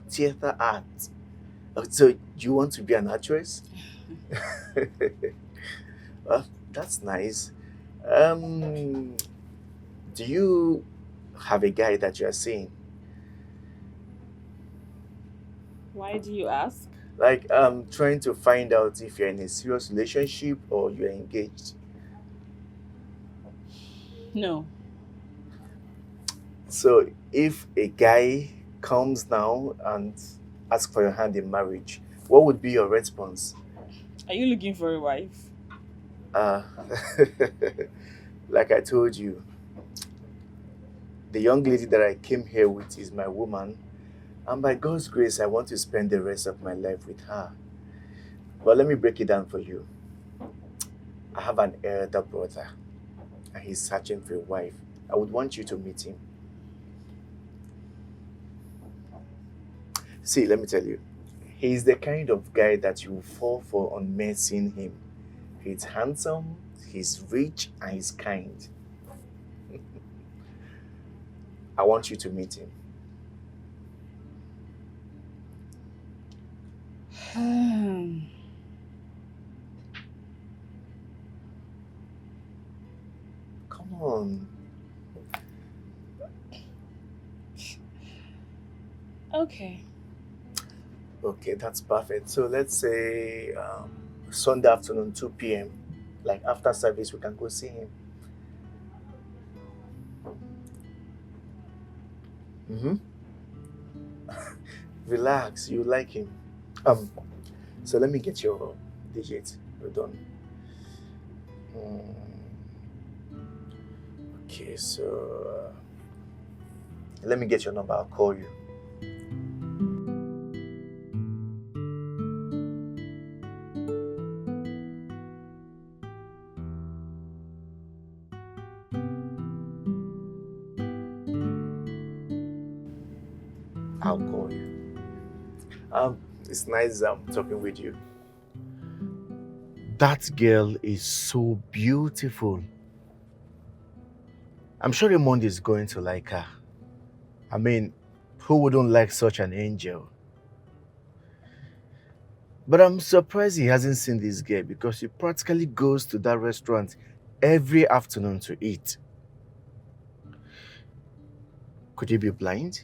Theater art. So you want to be an actress? Well, that's nice. Do you have a guy that you are seeing? Why do you ask? Like, I'm trying to find out if you're in a serious relationship or you're engaged. No. So if a guy comes now and asks for your hand in marriage, what would be your response? Are you looking for a wife? Like I told you, the young lady that I came here with is my woman, and by God's grace, I want to spend the rest of my life with her. But let me break it down for you. I have an elder brother, and he's searching for a wife. I would want you to meet him. See, let me tell you, he's the kind of guy that you fall for on mere seeing him. He's handsome, he's rich, and he's kind. I want you to meet him. Come on. Okay. Okay, that's perfect. So let's say Sunday afternoon, 2 p.m. Like after service, we can go see him. Relax, you like him. So let me get your digits. Hold on. Okay, so let me get your number. I'll call you. I'll call you. It's nice talking with you. That girl is so beautiful. I'm sure Raymond is going to like her. I mean, who wouldn't like such an angel? But I'm surprised he hasn't seen this girl because he practically goes to that restaurant every afternoon to eat. Could he be blind?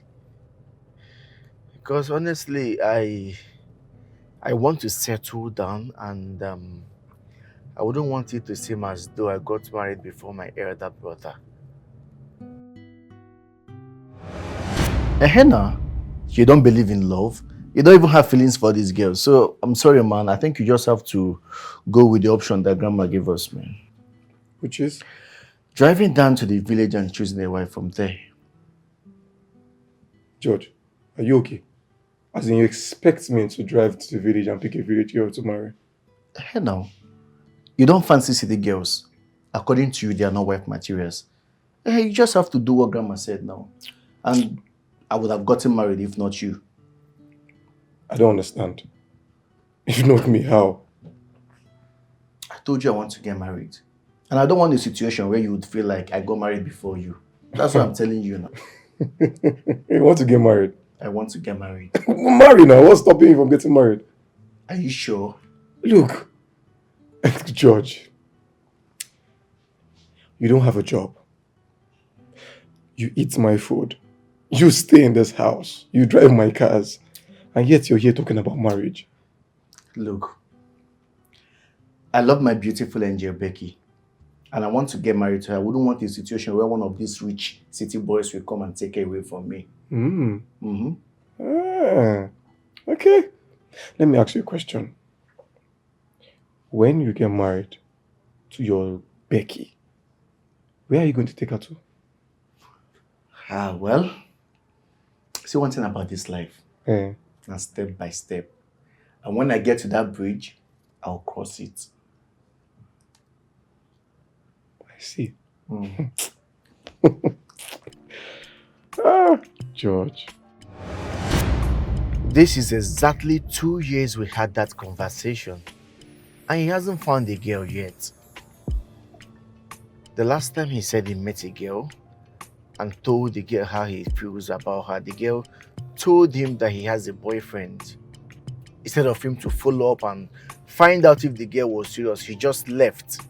Because honestly, I want to settle down and I wouldn't want it to seem as though I got married before my elder brother. Henna, you don't believe in love. You don't even have feelings for this girl. So I'm sorry, man. I think you just have to go with the option that grandma gave us, man. Which is? Driving down to the village and choosing a wife from there. George, are you okay? As in, you expect me to drive to the village and pick a village girl to marry? Hey now, you don't fancy city girls. According to you, they are not wife materials. Hey, you just have to do what grandma said now. And I would have gotten married if not you. I don't understand. If not me, how? I told you I want to get married. And I don't want a situation where you would feel like I got married before you. That's what I'm telling you now. You want to get married? I want to get married. Marry now. What's stopping you from getting married? Are you sure? Look, George, you don't have a job. You eat my food. You stay in this house. You drive my cars. And yet you're here talking about marriage. Look, I love my beautiful angel Becky. And I want to get married to her. I wouldn't want a situation where one of these rich city boys will come and take her away from me. Okay. Let me ask you a question. When you get married to your Becky, where are you going to take her to? Well, see one thing about this life. And step by step. And when I get to that bridge, I'll cross it. I see. George. This is exactly 2 years we had that conversation. And he hasn't found a girl yet. The last time he said he met a girl and told the girl how he feels about her, the girl told him that he has a boyfriend. Instead of him to follow up and find out if the girl was serious, he just left.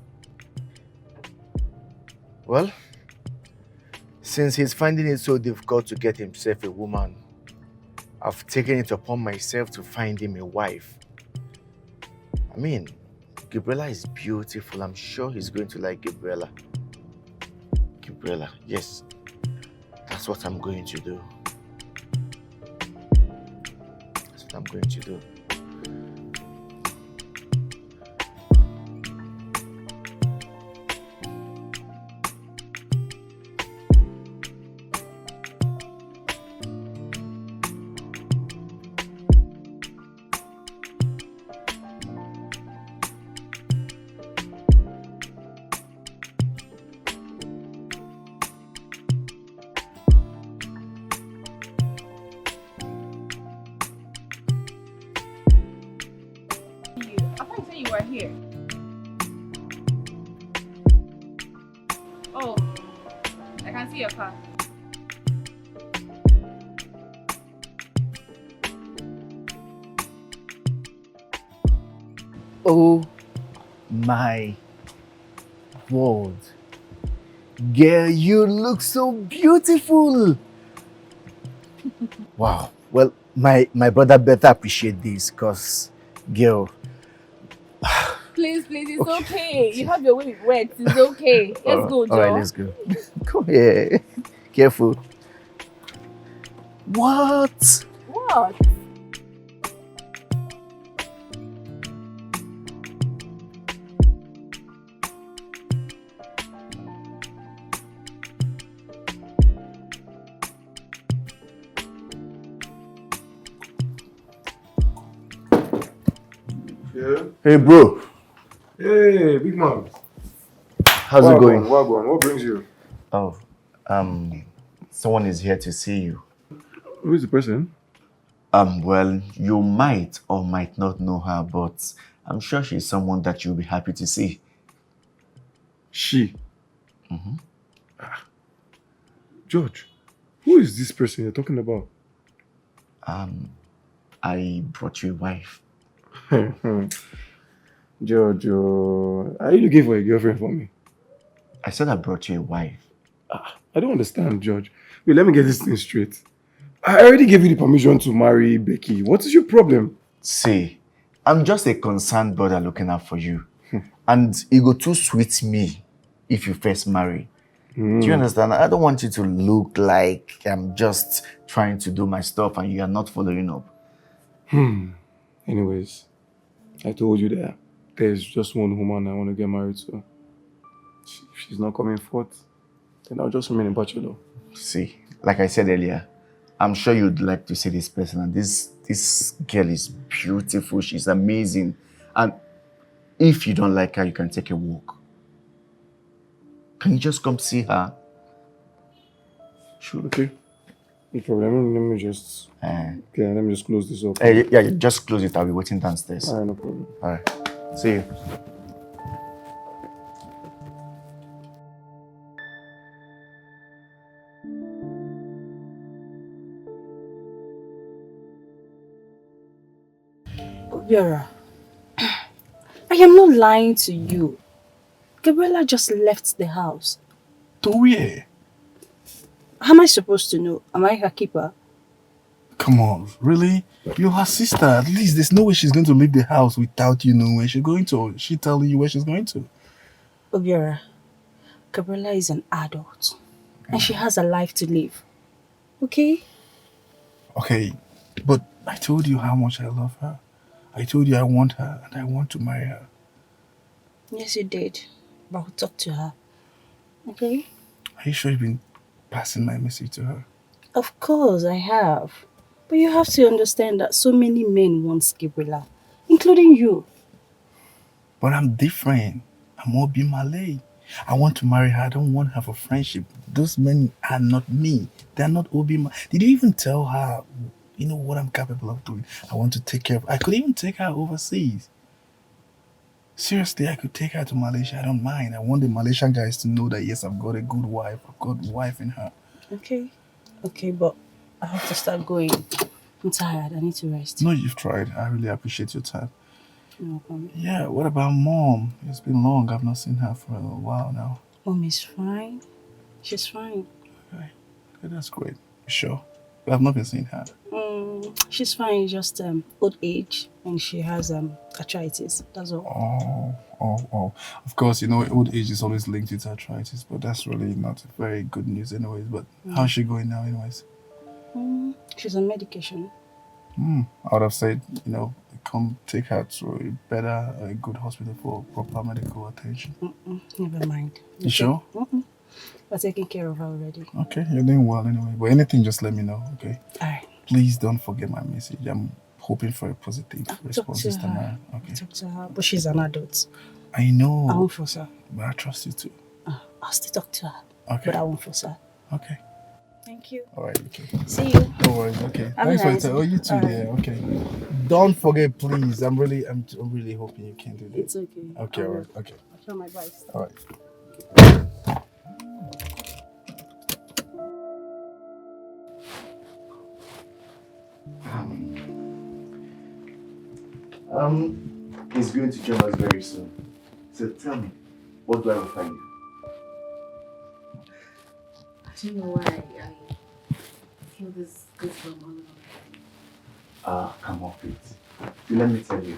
Well, since he's finding it so difficult to get himself a woman, I've taken it upon myself to find him a wife. I mean, Gabriella is beautiful. I'm sure he's going to like Gabriella. Gabriella, yes. That's what I'm going to do. That's what I'm going to do. Here. Oh, I can see your car. Oh my word. Girl, you look so beautiful. Wow. Well, my brother better appreciate this because, girl, Please, it's okay. You have your way with words. It's okay. Let's go, Joe. All right, let's go. Come here. Careful. What? What? Yeah. Hey, bro. Hey, big man. How's it going? What brings you? Oh, someone is here to see you. Who is the person? Well, you might or might not know her, but I'm sure she's someone that you'll be happy to see. She? George, who is this person you're talking about? I brought you a wife. George, are you looking for a girlfriend for me? I said I brought you a wife. I don't understand, George. Wait, let me get this thing straight. I already gave you the permission to marry Becky. What is your problem? See, I'm just a concerned brother looking out for you. And it go too sweet me if you first marry. Do you understand? I don't want you to look like I'm just trying to do my stuff and you are not following up. Anyways, I told you that there's just one woman I want to get married to. If she's not coming forth, then I'll just remain a bachelor. See, like I said earlier, I'm sure you'd like to see this person, and this girl is beautiful, she's amazing. And if you don't like her, you can take a walk. Can you just come see her? Sure, okay. No problem. Let me just... let me just close this up. Yeah, just close it. I'll be waiting downstairs. Alright, no problem. Alright. See you. Obiora, I am not lying to you. Gabriela just left the house. To where? How am I supposed to know? Am I her keeper? Come on, really? You're her sister. At least there's no way she's going to leave the house without you knowing where she's going to. She telling you where she's going to. Obiora, Gabriela is an adult. And she has a life to live. Okay? Okay, but I told you how much I love her. I told you I want her and I want to marry her. Yes, you did. But I'll talk to her. Okay? Are you sure you've been passing my message to her? Of course, I have. But you have to understand that so many men want Gabriela, including you. But I'm different. I'm Obi Malay. I want to marry her. I don't want her for friendship. Those men are not me. They're not Obi Malay. Did you even tell her, you know, what I'm capable of doing? I want to take care of her. I could even take her overseas. Seriously, I could take her to Malaysia. I don't mind. I want the Malaysian guys to know that, yes, I've got a good wife. I've got a wife in her. Okay. Okay, but I have to start going. I'm tired. I need to rest. No, you've tried. I really appreciate your time. No problem. Yeah, what about Mom? It's been long. I've not seen her for a while now. Mom is fine. She's fine. Okay, that's great. Sure. I've not been seeing her. She's fine. Just old age, and she has arthritis. That's all. Oh. Of course, you know, old age is always linked with arthritis, but that's really not very good news anyways. But how's she going now anyways? She's on medication. I would have said, you know, come take her to a good hospital for proper medical attention. Never mind. You sure? We're taking care of her already. Okay, you're doing well anyway. But anything, just let me know, okay? Alright. Please don't forget my message. I'm hoping for a positive response this time around. Okay. Talk to her, but she's an adult. I know. I won't force her. But I trust you too. I'll still talk to her. Okay. But I won't force her. Okay. Thank you. Alright, okay. See you. No worries, okay. Have a Thanks for your nice time. Oh, you too, Alright. dear. Okay. Don't forget, please. I'm really hoping you can do this. It's okay. Okay, alright, okay. I'll try my best. Alright. He's going to join us very soon. So tell me, what do I offer you? I don't know why I feel this good from all of them. Come off it. Let me tell you,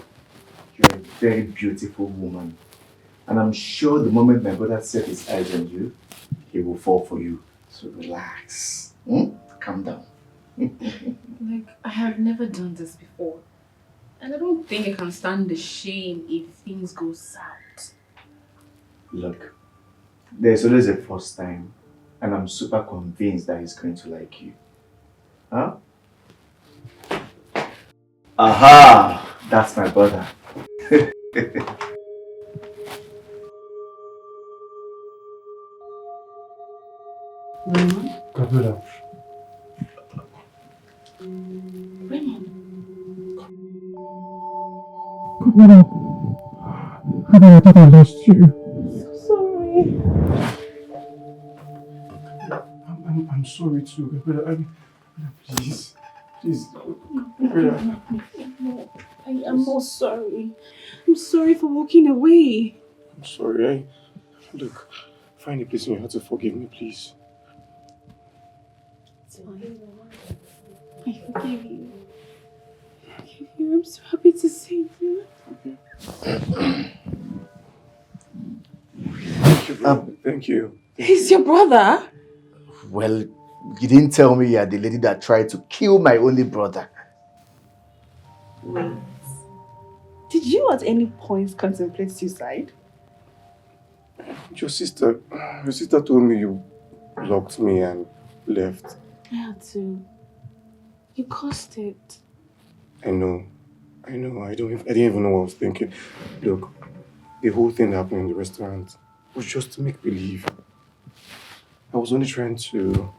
you're a very beautiful woman. And I'm sure the moment my brother set his eyes on you, he will fall for you. So relax. Calm down. Like, I have never done this before. And I don't think I can stand the shame if things go south. Look, there's always a first time. And I'm super convinced that he's going to like you. Huh? Aha! That's my brother. Gabriela. Raymond. I thought I lost you. So sorry. I'm sorry too, Gabriela. Please. Gabriela. No, I am not sorry. I'm sorry for walking away. I'm sorry. Look, find a place in your heart to forgive me, please. It's fine. I forgive you. I forgive you. I'm so happy to see you. Okay. you, bro. Thank you. He's your brother? Well, you didn't tell me you're the lady that tried to kill my only brother. Wait. Did you at any point contemplate suicide? Your sister told me you blocked me and left. I had to. You caused it. I know. I didn't even know what I was thinking. Look, the whole thing happened in the restaurant was just to make believe. I was only trying to...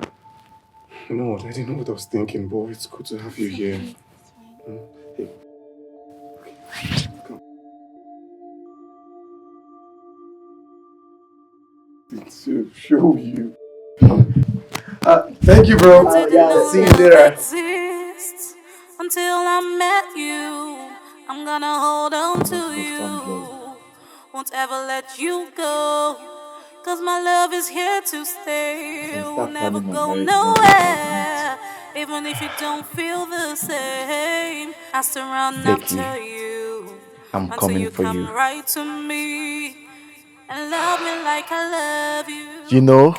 You know what? I didn't know what I was thinking, but it's good to have you here. Hey. Okay. Come. To show you. Thank you, bro. Yeah, see you later. Until I met you, I'm gonna hold on to you. Won't ever let you go. Cause my love is here to stay. We'll never go nowhere. Even if you don't feel the same, I surround after you. I'm Until coming you for come you. right to me and love me like I love you. You know,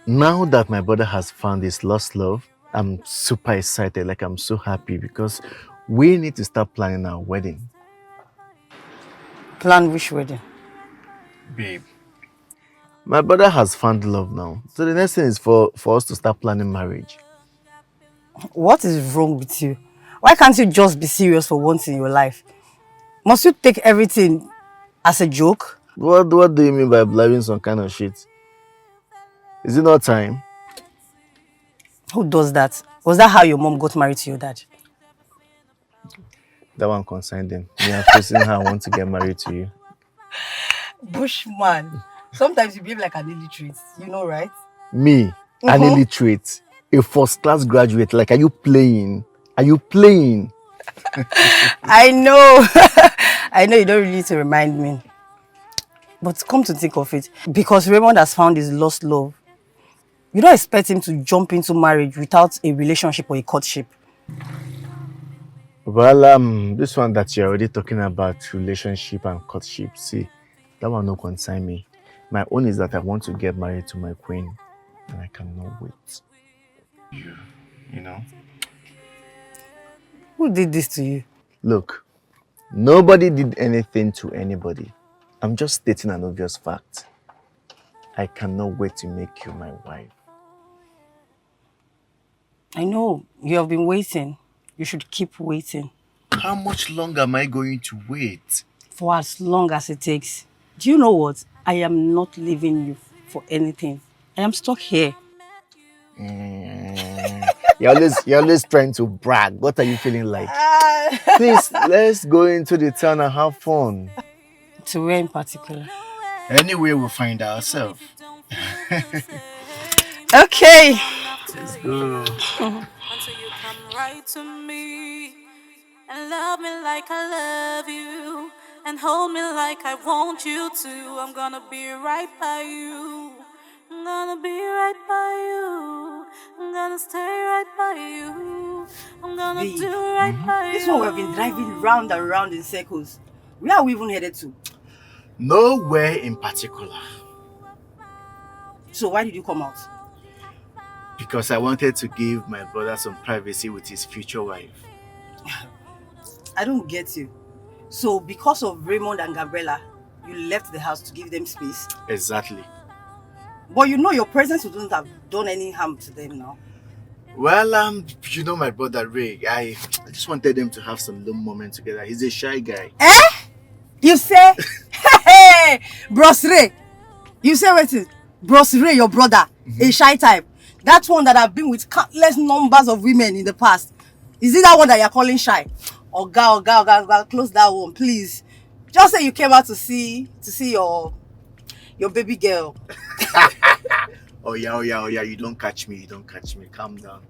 now that my brother has found his lost love, I'm super excited. Like, I'm so happy because we need to start planning our wedding. Plan which wedding? Babe, my brother has found love now. So the next thing is for us to start planning marriage. What is wrong with you? Why can't you just be serious for once in your life? Must you take everything as a joke? What do you mean by blabbing some kind of shit? Is it not time? Who does that? Was that how your mom got married to your dad? That one concerned them. Me, I'm facing her. I want to get married to you. Bushman. Sometimes you behave like an illiterate. You know, right? Me, an illiterate, a first-class graduate. Like, are you playing? Are you playing? I know. I know you don't really need to remind me. But come to think of it, because Raymond has found his lost love, you don't expect him to jump into marriage without a relationship or a courtship. Well, this one that you're already talking about, relationship and courtship, see, that one no concern me. My own is that I want to get married to my queen, and I cannot wait. You know? Who did this to you? Look, nobody did anything to anybody. I'm just stating an obvious fact. I cannot wait to make you my wife. I know, you have been waiting. You should keep waiting. How much longer am I going to wait? For as long as it takes. Do you know what? I am not leaving you for anything. I am stuck here. You're always trying to brag. What are you feeling like? Please, let's go into the town and have fun. To where in particular? Anyway, we'll find ourselves. Okay. Let's go. Until you come right to me and love me like I love you and hold me like I want you to. I'm gonna be right by you. I'm gonna be right by you. I'm gonna stay right by you. I'm gonna do right by you. This one we've been driving round and round in circles. Where are we even headed to? Nowhere in particular. So why did you come out? Because I wanted to give my brother some privacy with his future wife. I don't get you. So because of Raymond and Gabriella, you left the house to give them space? Exactly. But you know your presence wouldn't have done any harm to them now. Well, you know my brother Ray. I just wanted them to have some little moment together. He's a shy guy. Eh? You say? Hey, Bros Ray. You say what? Bros Ray, your brother, a shy type. That one that have been with countless numbers of women in the past. Is it that one that you're calling shy? Oga, close that one, please. Just say you came out to see your baby girl. Oh yeah. You don't catch me. Calm down.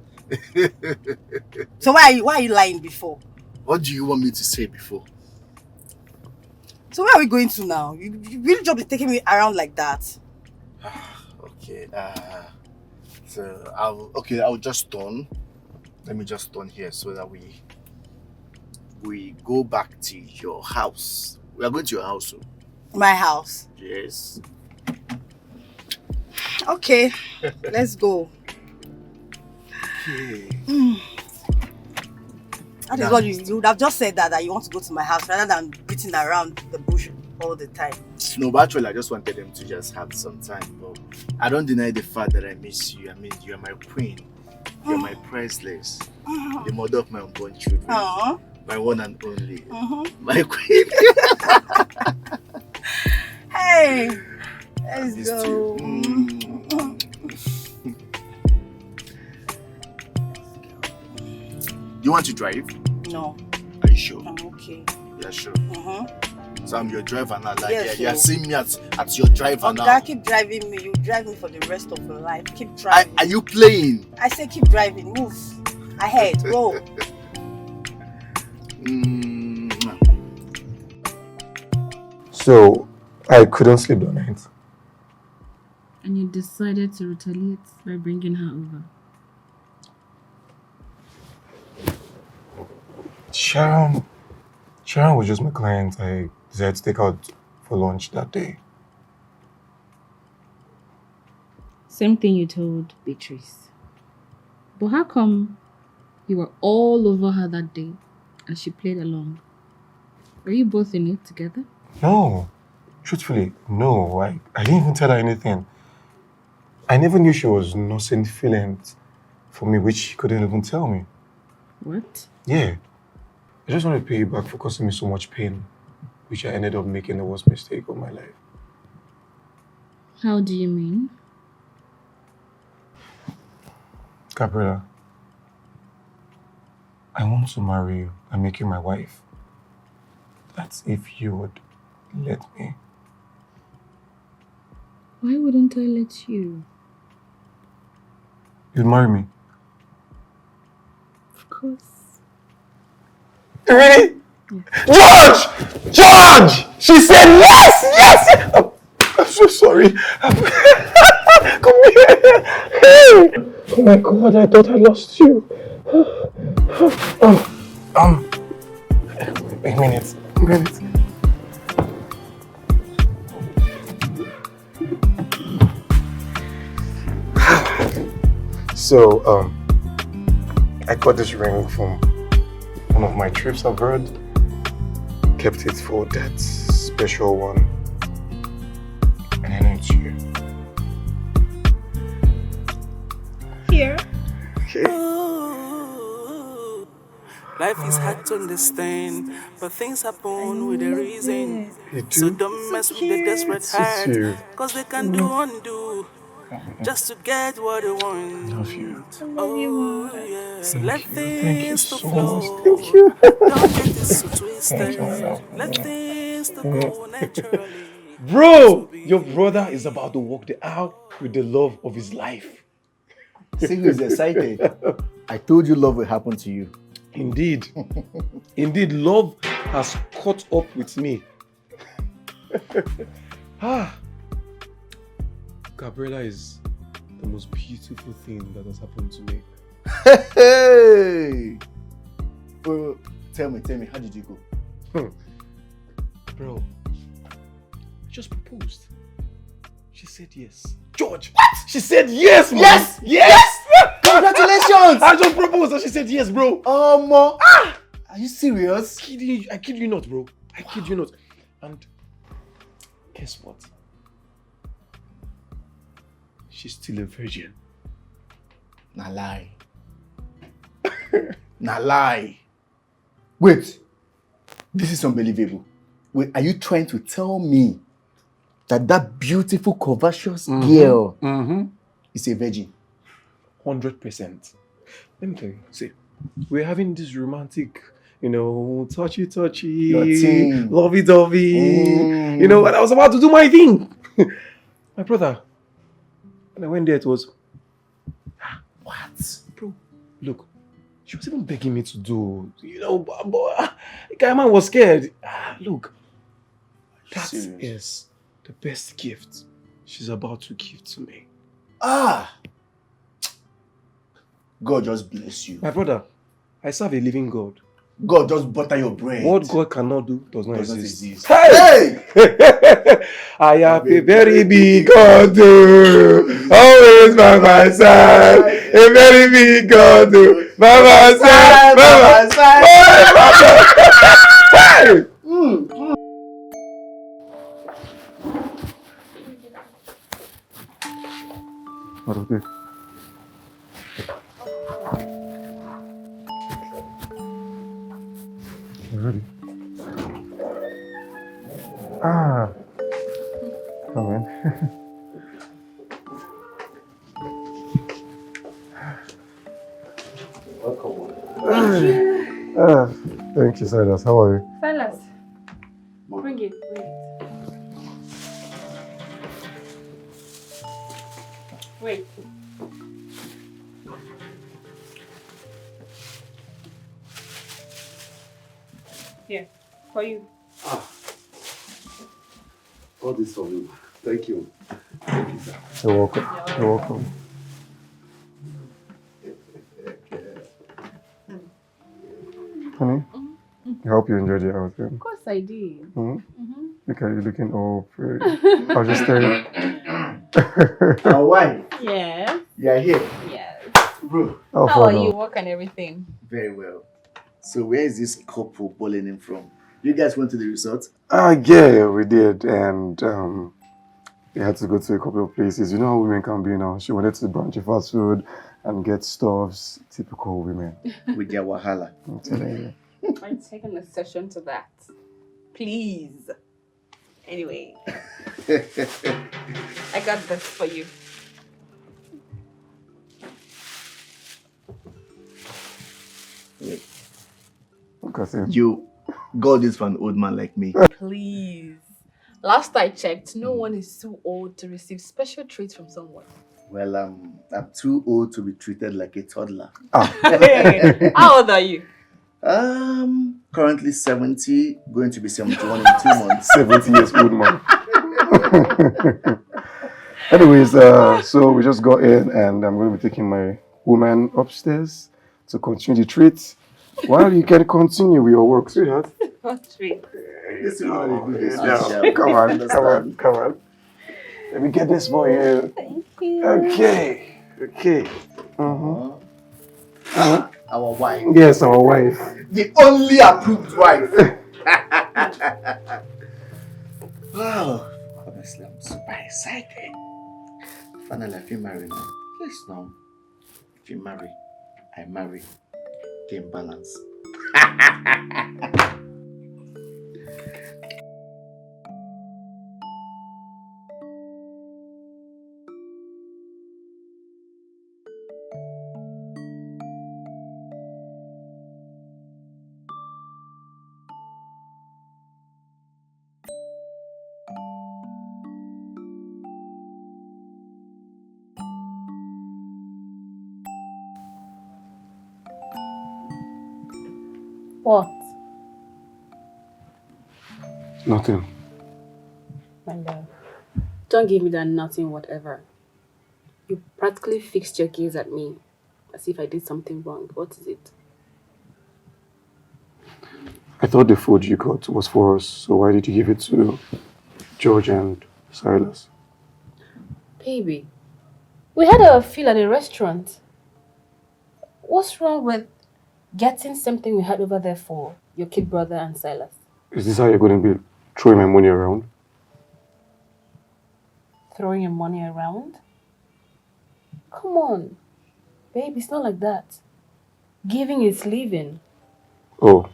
So why are you lying before? What do you want me to say before? So where are we going to now? You really just be taking me around like that. Okay. I'll just turn. Let me just turn here so that we go back to your house. We are going to your house. My house? Yes. Okay, let's go. Okay. That is what you would have just said that you want to go to my house rather than beating around the bush all the time. No, but actually, I just wanted them to just have some time. But I don't deny the fact that I miss you. I mean, you're my queen. You're my priceless. The mother of my unborn children. My one and only. My queen. Hey, let's go. You want to drive? No. Are you sure? I'm okay. Yeah, sure. So I'm your driver now. Like, yes, you're seeing me at your driver now. Keep driving me. You drive me for the rest of your life. Keep driving. Are you playing? I say keep driving. Move. Ahead. Roll. So, I couldn't sleep that night. And you decided to retaliate by bringing her over. Sharon was just my client. I decided to take out for lunch that day. Same thing you told Beatrice. But how come you were all over her that day and she played along? Were you both in it together? No. Truthfully, no. I didn't even tell her anything. I never knew she was nursing feelings for me, which she couldn't even tell me. What? Yeah. I just want to pay you back for causing me so much pain, which I ended up making the worst mistake of my life. How do you mean? Gabriela, I want to marry you and make you my wife. That's if you would let me. Why wouldn't I let you? You'd marry me? Of course. Really? Yeah. George! She said yes! Yes! I'm so sorry. Come here. Hey. Oh my God, I thought I lost you. A minute. So, I got this ring from one of my trips abroad. Kept it for that special one. And I know it's you. Here. Okay. Life is hard to understand, but things happen with a reason. So don't mess with the desperate heart, cause they can do undo just to get what they want. I love you. Oh, yes. Let things to so flow. Thank you. Don't get it so twisted. Let things to go naturally. Bro, your brother is about to walk the aisle with the love of his life. See who's excited. I told you love will happen to you. Indeed. Indeed, love has caught up with me. Gabriela is the most beautiful thing that has happened to me. Hey! Bro, tell me, how did you go? Bro, I just proposed. She said yes. George! What? She said yes, man! Yes! Congratulations! I just proposed and she said yes, bro. Mo. Are you serious? I kid you not, bro. I kid you not. And guess what? She's still a virgin. Nah lie. Nah lie. Wait. This is unbelievable. Wait, are you trying to tell me that beautiful, curvaceous girl is a virgin? 100%. Let me tell you, see, we're having this romantic, touchy, lovey-dovey, and I was about to do my thing. My brother, when I went there, it was, what? Bro, look, she was even begging me to do, but the guy man was scared. Look, that is the best gift she's about to give to me. God just bless you. My brother, I serve a living God. God just butter your bread. What God cannot do does not exist. Hey! I have a very big God, always by my side. A very big God, by my side, by my side. Hey! What is this? Ready? Ah, come in. Thank you, Silas. How are you? Silas, bring it. Wait. Here, for you. All this for me. Thank you. Thank you, sir. You're welcome. You're welcome. Honey, I hope you enjoyed your outing. Of course I did. Look at you looking all pretty. I was just staring. Our wife. Yes. You are here. Yes. Bro. How are you? Work and everything. Very well. So where is this couple bowling in from? You guys went to the resort? Yeah, we did. And we had to go to a couple of places. You know how women can be now. She wanted to branch a fast food and get stuffs. Typical women. With their wahala. I'm telling you. I'm taking a session to that. Please. Anyway. I got this for you. Look at him. You got this for an old man like me. Please. Last I checked, no one is too old to receive special treats from someone. Well, I'm too old to be treated like a toddler. Hey, how old are you? Currently 70, going to be 71 in 2 months. 70 years old man. Anyways, so we just got in and I'm going to be taking my woman upstairs to continue the treat. While you can continue with your work, sweetheart. What treat? Come on. Let me get this for you. Thank you. Okay. Our wife. Yes, our wife. The only approved wife. Wow. Honestly, I'm super excited. Finally, I feel married now. Yes, now. If you marry, I marry. Game balance. What? Nothing. My love. Don't give me that nothing whatever. You practically fixed your gaze at me as if I did something wrong. What is it? I thought the food you got was for us, so why did you give it to George and Silas? Baby, we had a feel at a restaurant. What's wrong with getting something we had over there for your kid brother and Silas? Is this how you're going to be throwing my money around? Throwing your money around? Come on. Babe, it's not like that. Giving is living. Oh,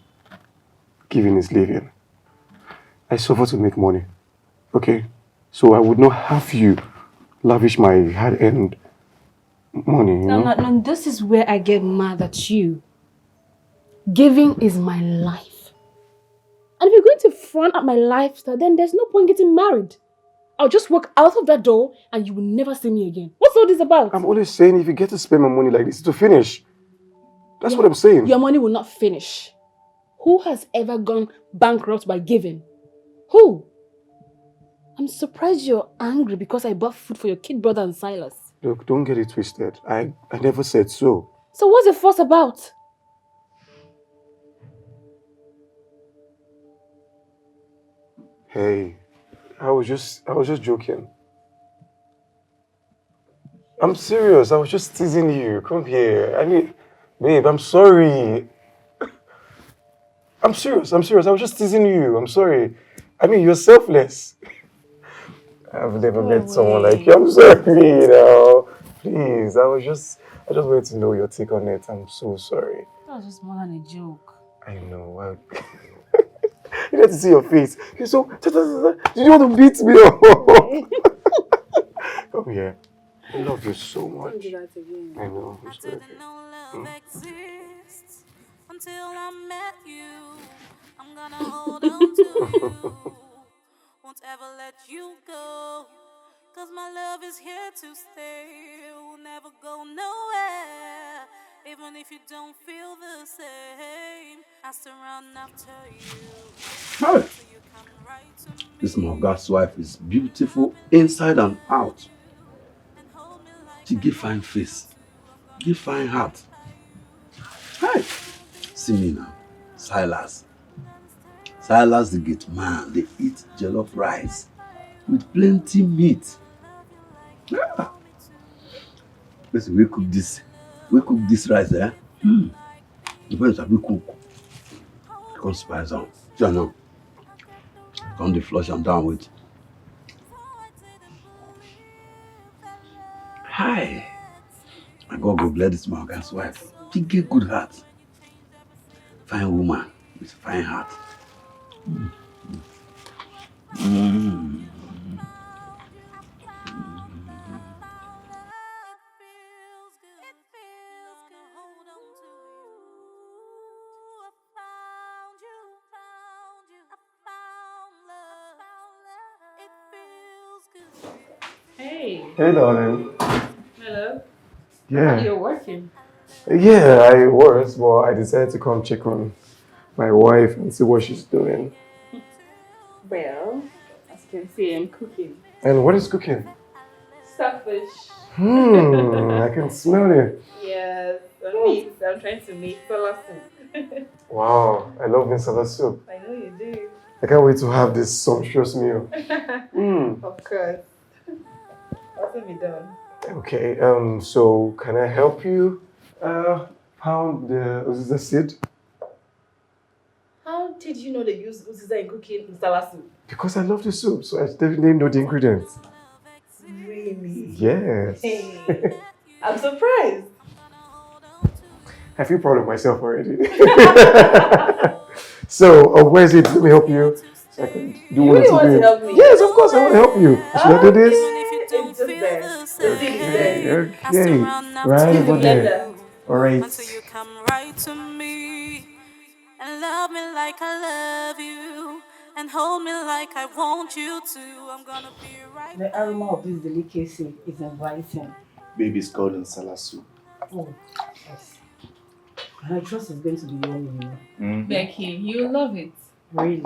giving is living. I suffer to make money. Okay? So I would not have you lavish my hard-earned money, you know? No, this is where I get mad at you. Giving is my life. And if you're going to front at my lifestyle, then there's no point getting married. I'll just walk out of that door and you will never see me again. What's all this about? I'm always saying if you get to spend my money like this, to finish. That's what I'm saying. Your money will not finish. Who has ever gone bankrupt by giving? Who? I'm surprised you're angry because I bought food for your kid brother and Silas. Look, don't get it twisted. I never said so. So what's the fuss about? Hey, I was just joking. I'm serious. I was just teasing you. Come here. I mean, babe, I'm sorry. I'm serious. I was just teasing you. I'm sorry. I mean, you're selfless. I've never met someone like you. I'm sorry, Please, I just wanted to know your take on it. I'm so sorry. That was just more than a joke. I know. You need to see your face. You're so... Did you want to beat me up? Come here. I love you so much. Don't do that again. I know. I'm sorry. Didn't know love exists until I met you. I'm gonna hold on to you. Won't ever let you go. Cause my love is here to stay. Will never go nowhere. Even if you don't feel the same, I surround after you. Hey. So you come right to me. This Morga's wife is beautiful inside and out. She give fine face, give fine heart. Hey, see me now, Silas. Silas the gate man, they eat jollof rice with plenty meat. Yeah. Listen, we cook this rice, eh? Depends on we cook. Come spice on. You know. Come the flush and down with. Hi. My God go bless this Morgan's wife. She get good heart. Fine woman with fine heart. Hey. Hey, darling. Hello. Yeah. You're working. Yeah, I was, but I decided to come check on my wife and see what she's doing. Well, as you can see, I'm cooking. And what is cooking? Starfish. I can smell it. Yes, I'm trying to make salad soup. Wow, I love masala soup. I know you do. I can't wait to have this sumptuous meal. Of course. What's be done? Okay, so can I help you pound the seed? How did you know they use uziza in cooking masala soup? Because I love the soup, so I definitely know the ingredients. Really? Yes. Hey, I'm surprised. I feel proud of myself already. So, where is it? Let me help you. So I can do You what really to want do. to help me? Yes, of course, I want to help you. Should I do this? It's just there. The thing is there. Okay, right In the over there. blender. All right. Until you come right to me and love me like I love you and hold me like I want you to. I'm gonna be right The aroma of this delicacy is inviting. Baby's called in salad soup. Oh, yes. And I trust it's going to be yummy. Becky, you love it. Really?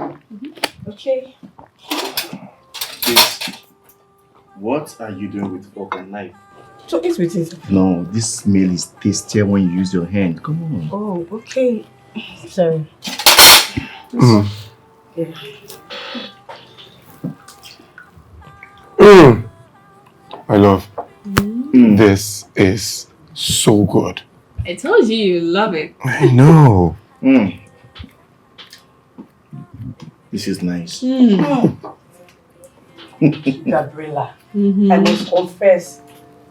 Okay. Please, what are you doing with fork and knife? So it's with it. No, this meal is tastier when you use your hand. Come on. Oh, okay. Sorry. Yeah. My love, this is so good. I told you love it. I know. This is nice. Gabriela, I must confess,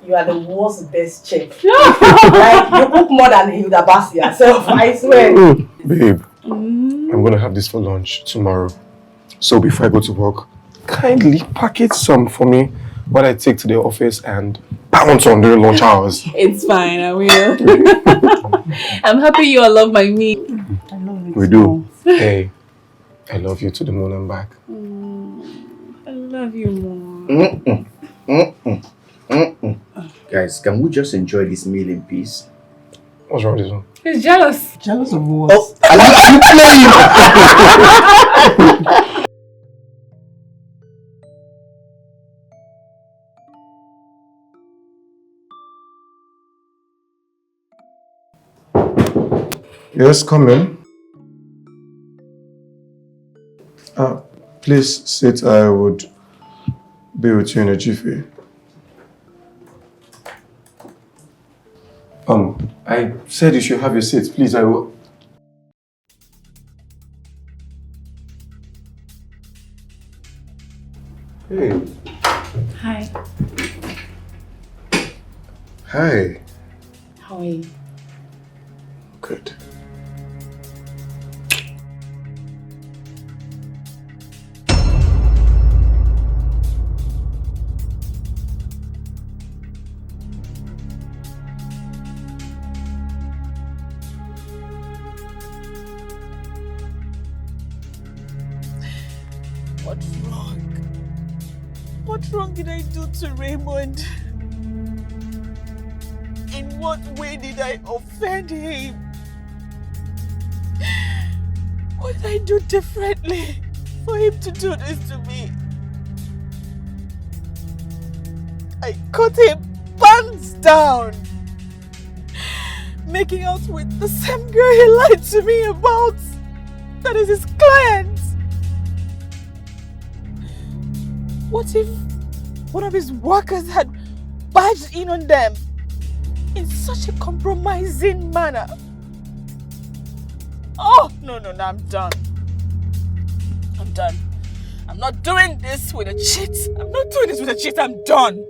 you are the world's best chef. Like, you cook more than Hilda Bassi herself, I swear. Babe, I'm going to have this for lunch tomorrow. So before I go to work, kindly package some for me while I take to the office and pounce on during lunch hours. It's fine, I will. I'm happy you all love my meat. I love it. We do. Hey, I love you to the moon and back. I love you more. Guys, can we just enjoy this meal in peace? What's wrong with this one? He's jealous. Jealous of what? Oh, are you playing? Yes, come in. Please sit. I would Be with you in a jiffy. I said you should have your seat. Please, I will. Hey. Hi. Hi. How are you? Good. What's wrong? What wrong did I do to Raymond? In what way did I offend him? What did I do differently for him to do this to me? I caught him pants down, making out with the same girl he lied to me about. That is his client. What if one of his workers had barged in on them in such a compromising manner? Oh, no, I'm done. I'm done. I'm not doing this with a cheat. I'm not doing this with a cheat. I'm done.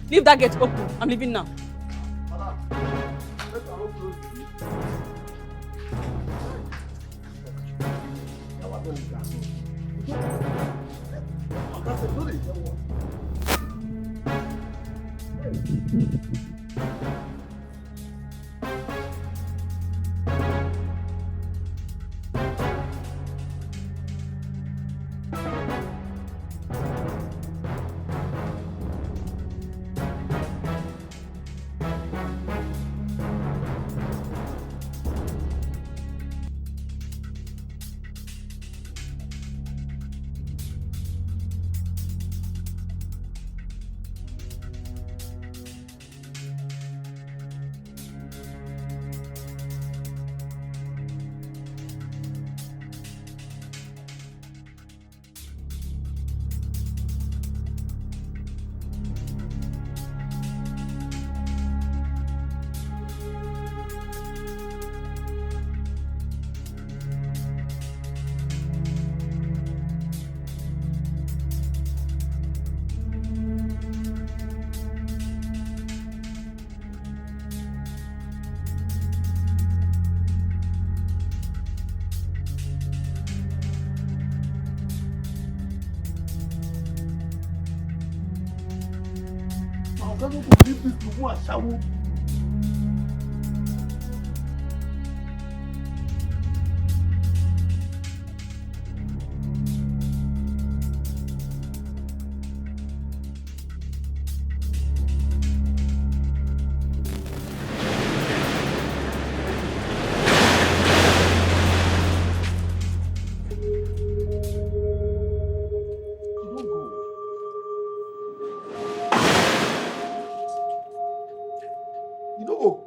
Leave that gate open. I'm leaving now.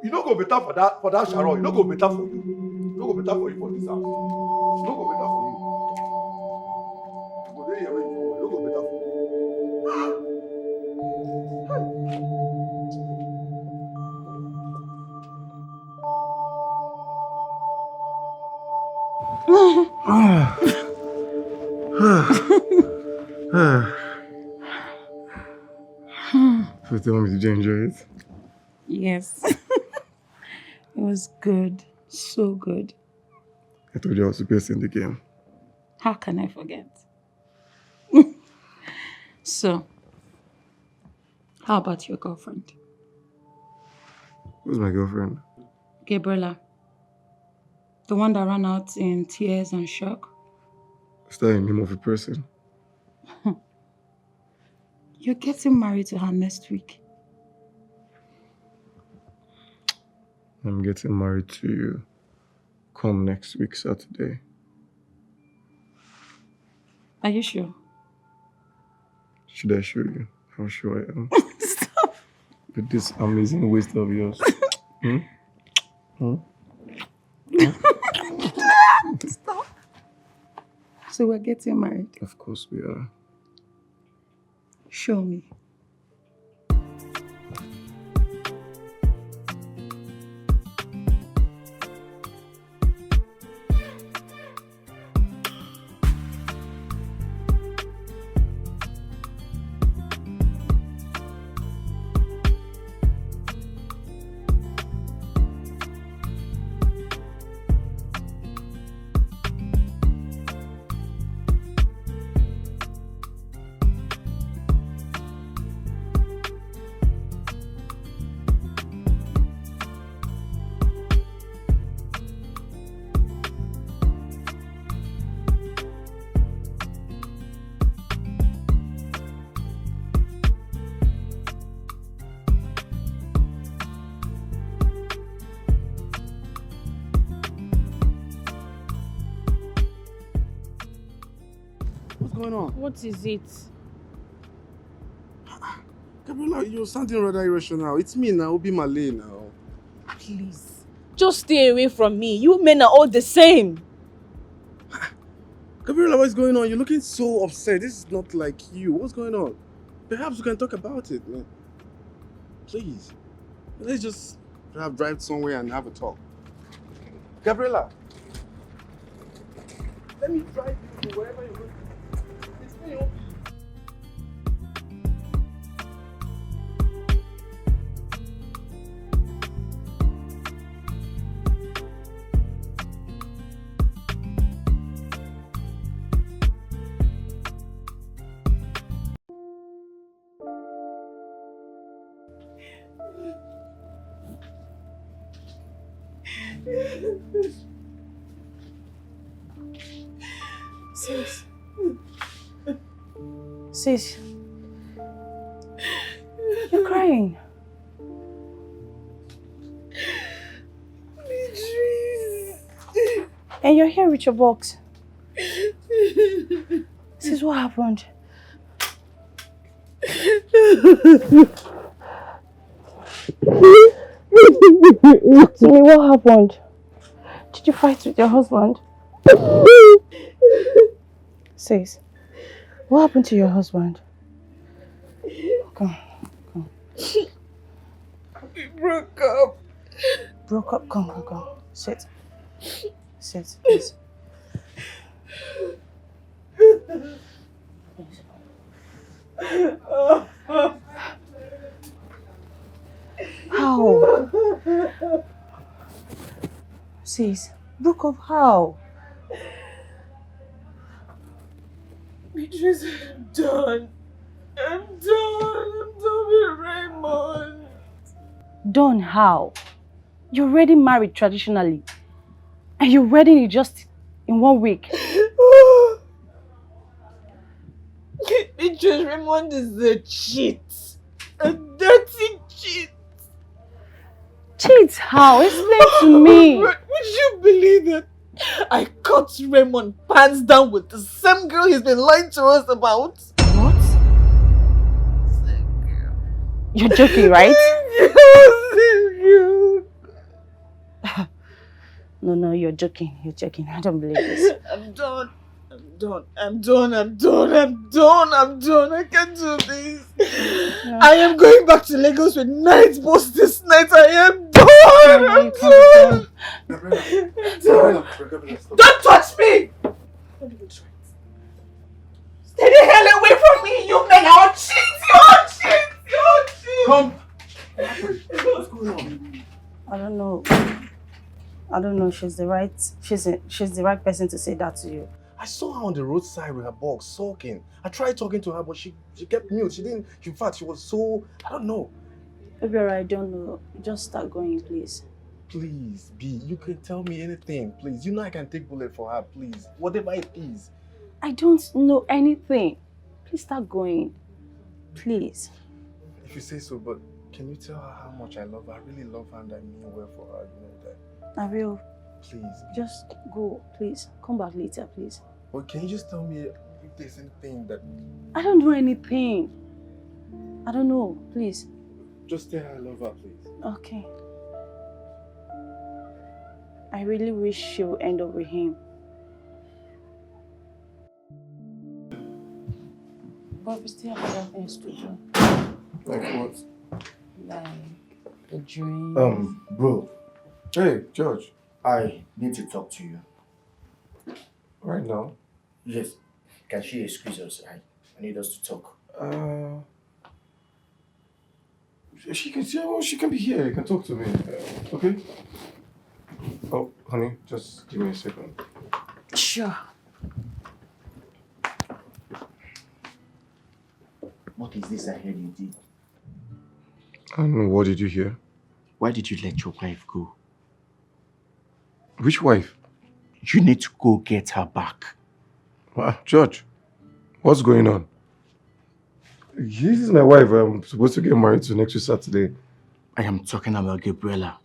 You no go better for that Sharon. You no go better for you. You no go better for you for this house. You no go better for you. You go there here when you go. You no go better for you. So tell me, did you enjoy it? Yes. It was good. So good. I told you I was the best in the game. How can I forget? So, how about your girlfriend? Who's my girlfriend? Gabriela. The one that ran out in tears and shock. Is that the name of a person? You're getting married to her next week. I'm getting married to you. Come next week, Saturday. Are you sure? Should I show you how sure I am? Stop. With this amazing waist of yours. Hmm? Hmm? Stop. So we're getting married? Of course we are. Show me. What's going on? What is it? Gabriela, you're sounding rather irrational. It's me now, Obi Malay now. Please. Just stay away from me. You men are all the same. Gabriela, what's going on? You're looking so upset. This is not like you. What's going on? Perhaps we can talk about it, man. Please. Let's just perhaps drive somewhere and have a talk. Gabriela. Let me drive you to wherever you're going. It's me, Obi. Sis. Sis. You're crying. Beatrice. And you're here with your box. Sis, what happened? Talk to me, what happened? Did you fight with your husband? Sis, what happened to your husband? Come. We broke up. Broke up? Come. Sit. Sit, please. How? Sis, broke up how? Beatrice, I'm done. I'm done with Raymond. Done how? You're already married traditionally. And your wedding is just in 1 week. Beatrice, Raymond is a cheat. A dirty cheat. Cheat how? Explain to me. Would you believe it? I caught Raymond pants down with the same girl he's been lying to us about. What? Same girl. You're joking, right? No, you're joking. You're joking. I don't believe this. I'm done. I can't do this. Yeah. I am going back to Lagos with night boss this night. I am done. I'm done. Don't touch me! Don't even try it. Stay the hell away from me, you men! I'll cheat! You'll cheat! Come! What's going on? I don't know. She's the right person to say that to you. I saw her on the roadside with her box, sulking. I tried talking to her, but she kept mute. She didn't, in fact, she was so, I don't know. Maybe I don't know. Just start going, please. Please, B, you can tell me anything, please. You know I can take bullet for her, please. Whatever it is. I don't know anything. Please start going. Please. If you say so, but can you tell her how much I love her? I really love her and I mean well for her, you know that. I will. Please. Just go, please. Come back later, please. Well, can you just tell me if there's anything that... I don't do anything. I don't know, please. Just tell her I love her, please. Okay. I really wish she would end up with him. But we still have other things to do. Like what? Like the dream. Bro. Hey, George. I need to talk to you. Right now? Yes. Can she excuse us? I need us to talk. She can be here. You can talk to me. Okay? Oh, honey, just give me a second. Sure. What is this I heard you did? I don't know. What did you hear? Why did you let your wife go? Which wife? You need to go get her back. George, what's going on? This is my wife. I'm supposed to get married to next week Saturday. I am talking about Gabriella.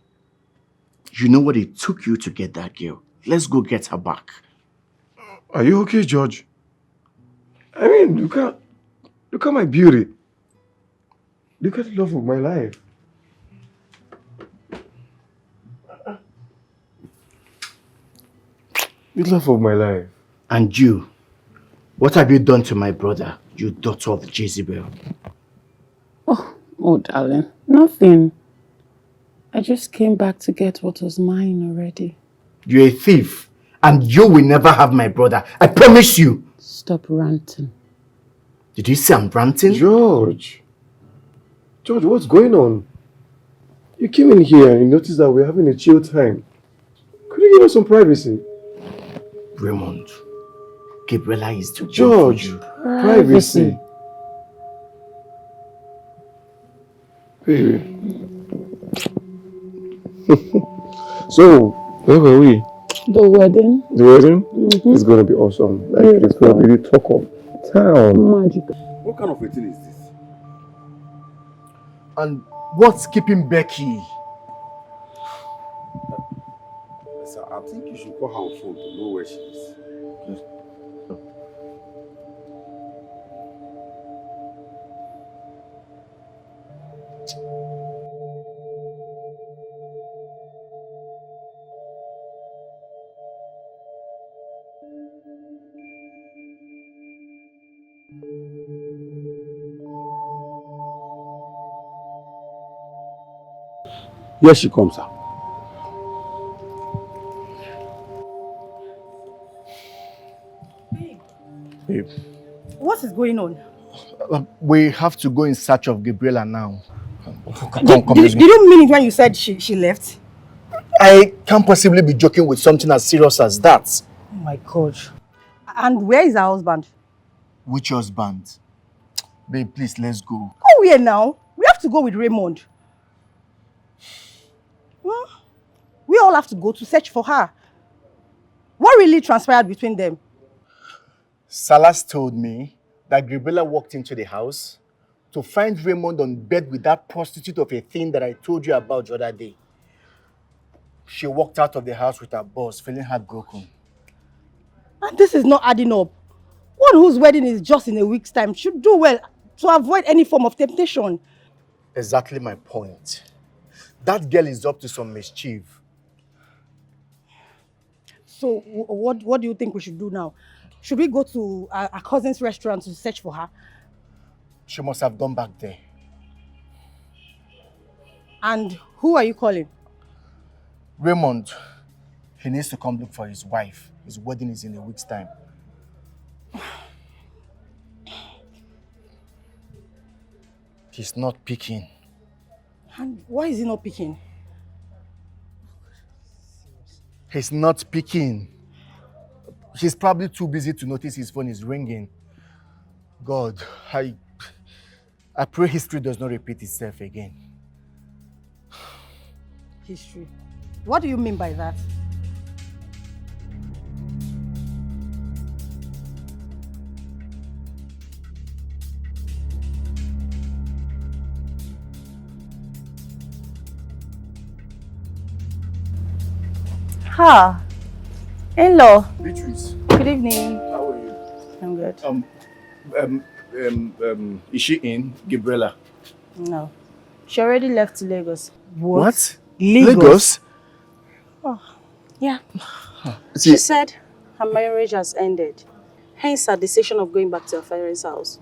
You know what it took you to get that girl. Let's go get her back. Are you okay, George? I mean, look at my beauty. Look at the love of my life. The love of my life. And you, what have you done to my brother, you daughter of Jezebel? Oh, darling, nothing. I just came back to get what was mine already. You're a thief, and you will never have my brother. I promise you. Stop ranting. Did you say I'm ranting? George, what's going on? You came in here and you noticed that we're having a chill time. Could you give us some privacy? Raymond, Gabriella is to George, privacy. Baby. So, where were we? The wedding. The wedding? It's gonna be awesome. Like, it's gonna be the talk of town. Magical. What kind of a thing is this? And what's keeping Becky? Sir, I think you should call her on phone to know where she is. Here she comes, sir. Babe. What is going on? We have to go in search of Gabriella now. Did you mean it when you said she left? I can't possibly be joking with something as serious as that. Oh my God. And where is her husband? Which husband? Babe, please, let's go. Go where now? We have to go with Raymond. We all have to go to search for her. What really transpired between them? Salas told me that Gabriella walked into the house to find Raymond on bed with that prostitute of a thing that I told you about the other day. She walked out of the house with her boss, feeling heartbroken. And this is not adding up. One whose wedding is just in a week's time should do well to avoid any form of temptation. Exactly my point. That girl is up to some mischief. So what do you think we should do now? Should we go to our cousin's restaurant to search for her? She must have gone back there. And who are you calling? Raymond. He needs to come look for his wife. His wedding is in a week's time. He's not picking. And why is he not picking? He's not picking. He's probably too busy to notice his phone is ringing. God, I pray history does not repeat itself again. History? What do you mean by that? Ha! In-law. Beatrice. Good evening. How are you? I'm good. Is she in? Gabriela? No. She already left to Lagos. What? Lagos? Oh, yeah. She said her marriage has ended. Hence her decision of going back to her parents' house.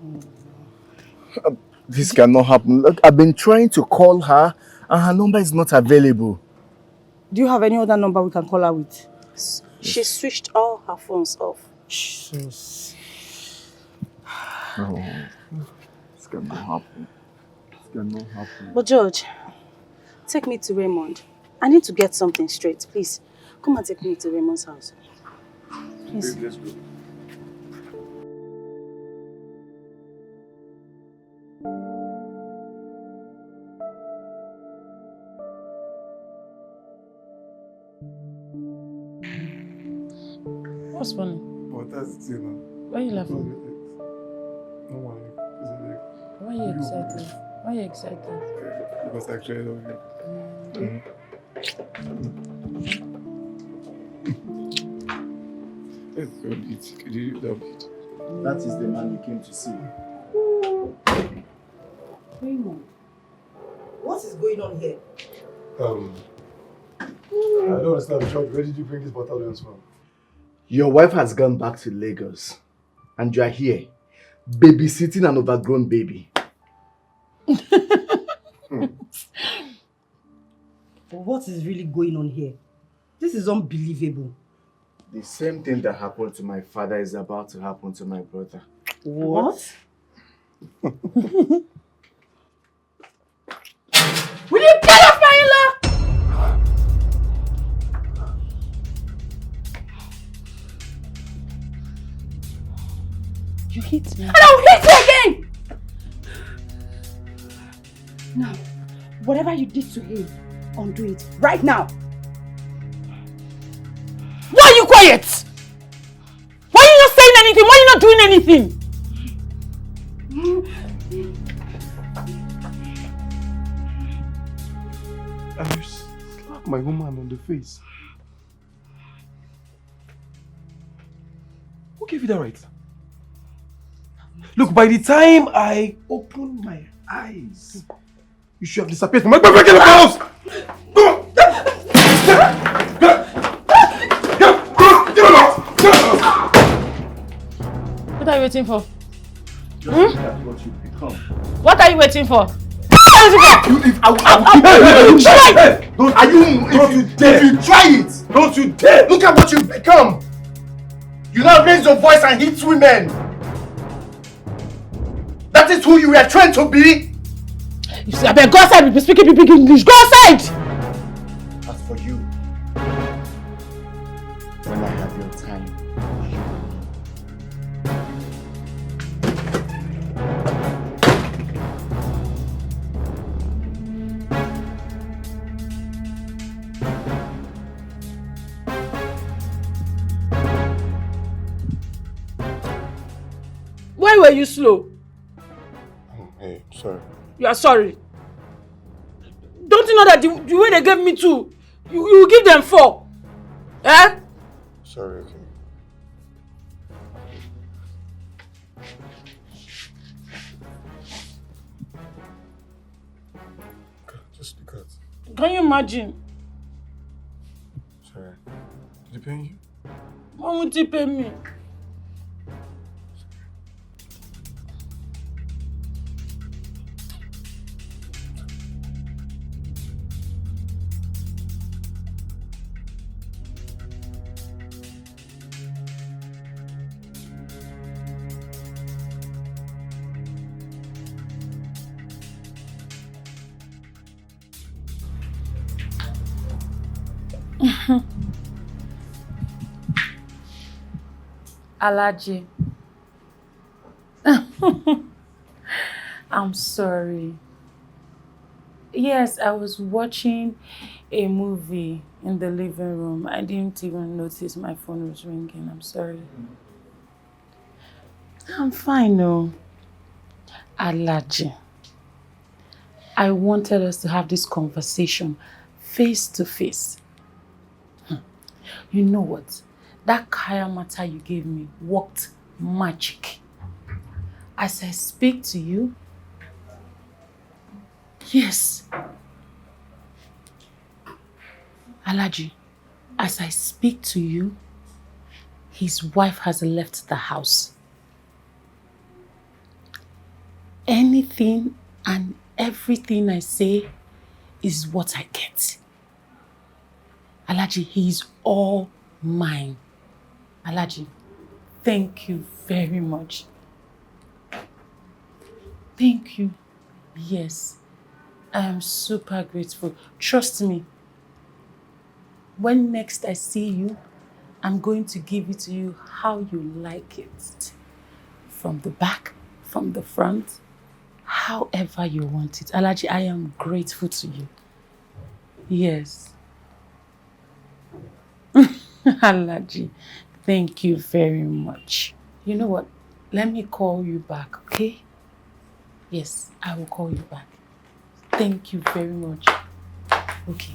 This cannot happen. Look, I've been trying to call her and her number is not available. Do you have any other number we can call her with? She switched all her phones off. Jesus. No. This cannot happen. This cannot happen. But George, take me to Raymond. I need to get something straight, please. Come and take me to Raymond's house. Please. Babe, let's go. What's funny? But that's it now. Why are you laughing? No one. Why are you excited? Why are you excited? Because actually I love you. Let's go eat. Could you love it? That is the man you came to see. Raymond, what is going on here? I don't understand, George. Where did you bring these battalions from? Your wife has gone back to Lagos and you are here, babysitting an overgrown baby. What is really going on here? This is unbelievable. The same thing that happened to my father is about to happen to my brother. What? Will you get off my in-law? You hit me. And I'll hit you again! Now, whatever you did to him, undo it right now. Why are you quiet? Why are you not saying anything? Why are you not doing anything? I slapped my woman on the face. Who gave you that right? Look, by the time I opened my eyes, you should have disappeared from my house! What are you waiting for? That's what you become. What are you waiting for? If you try it, don't you dare! Look at what you've become! You now raise your voice and hit women! That is who you were trained to be! You see, I better go outside, be speaking big English. Go outside! As for you, when I have your time, Why were you slow? Hey, sorry. You are sorry. Don't you know that the way they gave me 2, you give them 4? Eh? Sorry, okay. Just look at. Can you imagine? Sorry. Did he pay you? Why won't he pay me? Alaji. I'm sorry. Yes, I was watching a movie in the living room. I didn't even notice my phone was ringing. I'm sorry. I'm fine, no. Alaji. I wanted us to have this conversation face to face. You know what? That Kaya matter you gave me worked magic. As I speak to you, yes. Alaji, as I speak to you, his wife has left the house. Anything and everything I say is what I get. Alaji, he's all mine. Alaji, thank you very much. Thank you. Yes, I am super grateful. Trust me. When next I see you, I'm going to give it to you how you like it. From the back, from the front, however you want it. Alaji, I am grateful to you. Yes. Alaji, thank you very much. You know what? Let me call you back, okay? Yes, I will call you back. Thank you very much. Okay.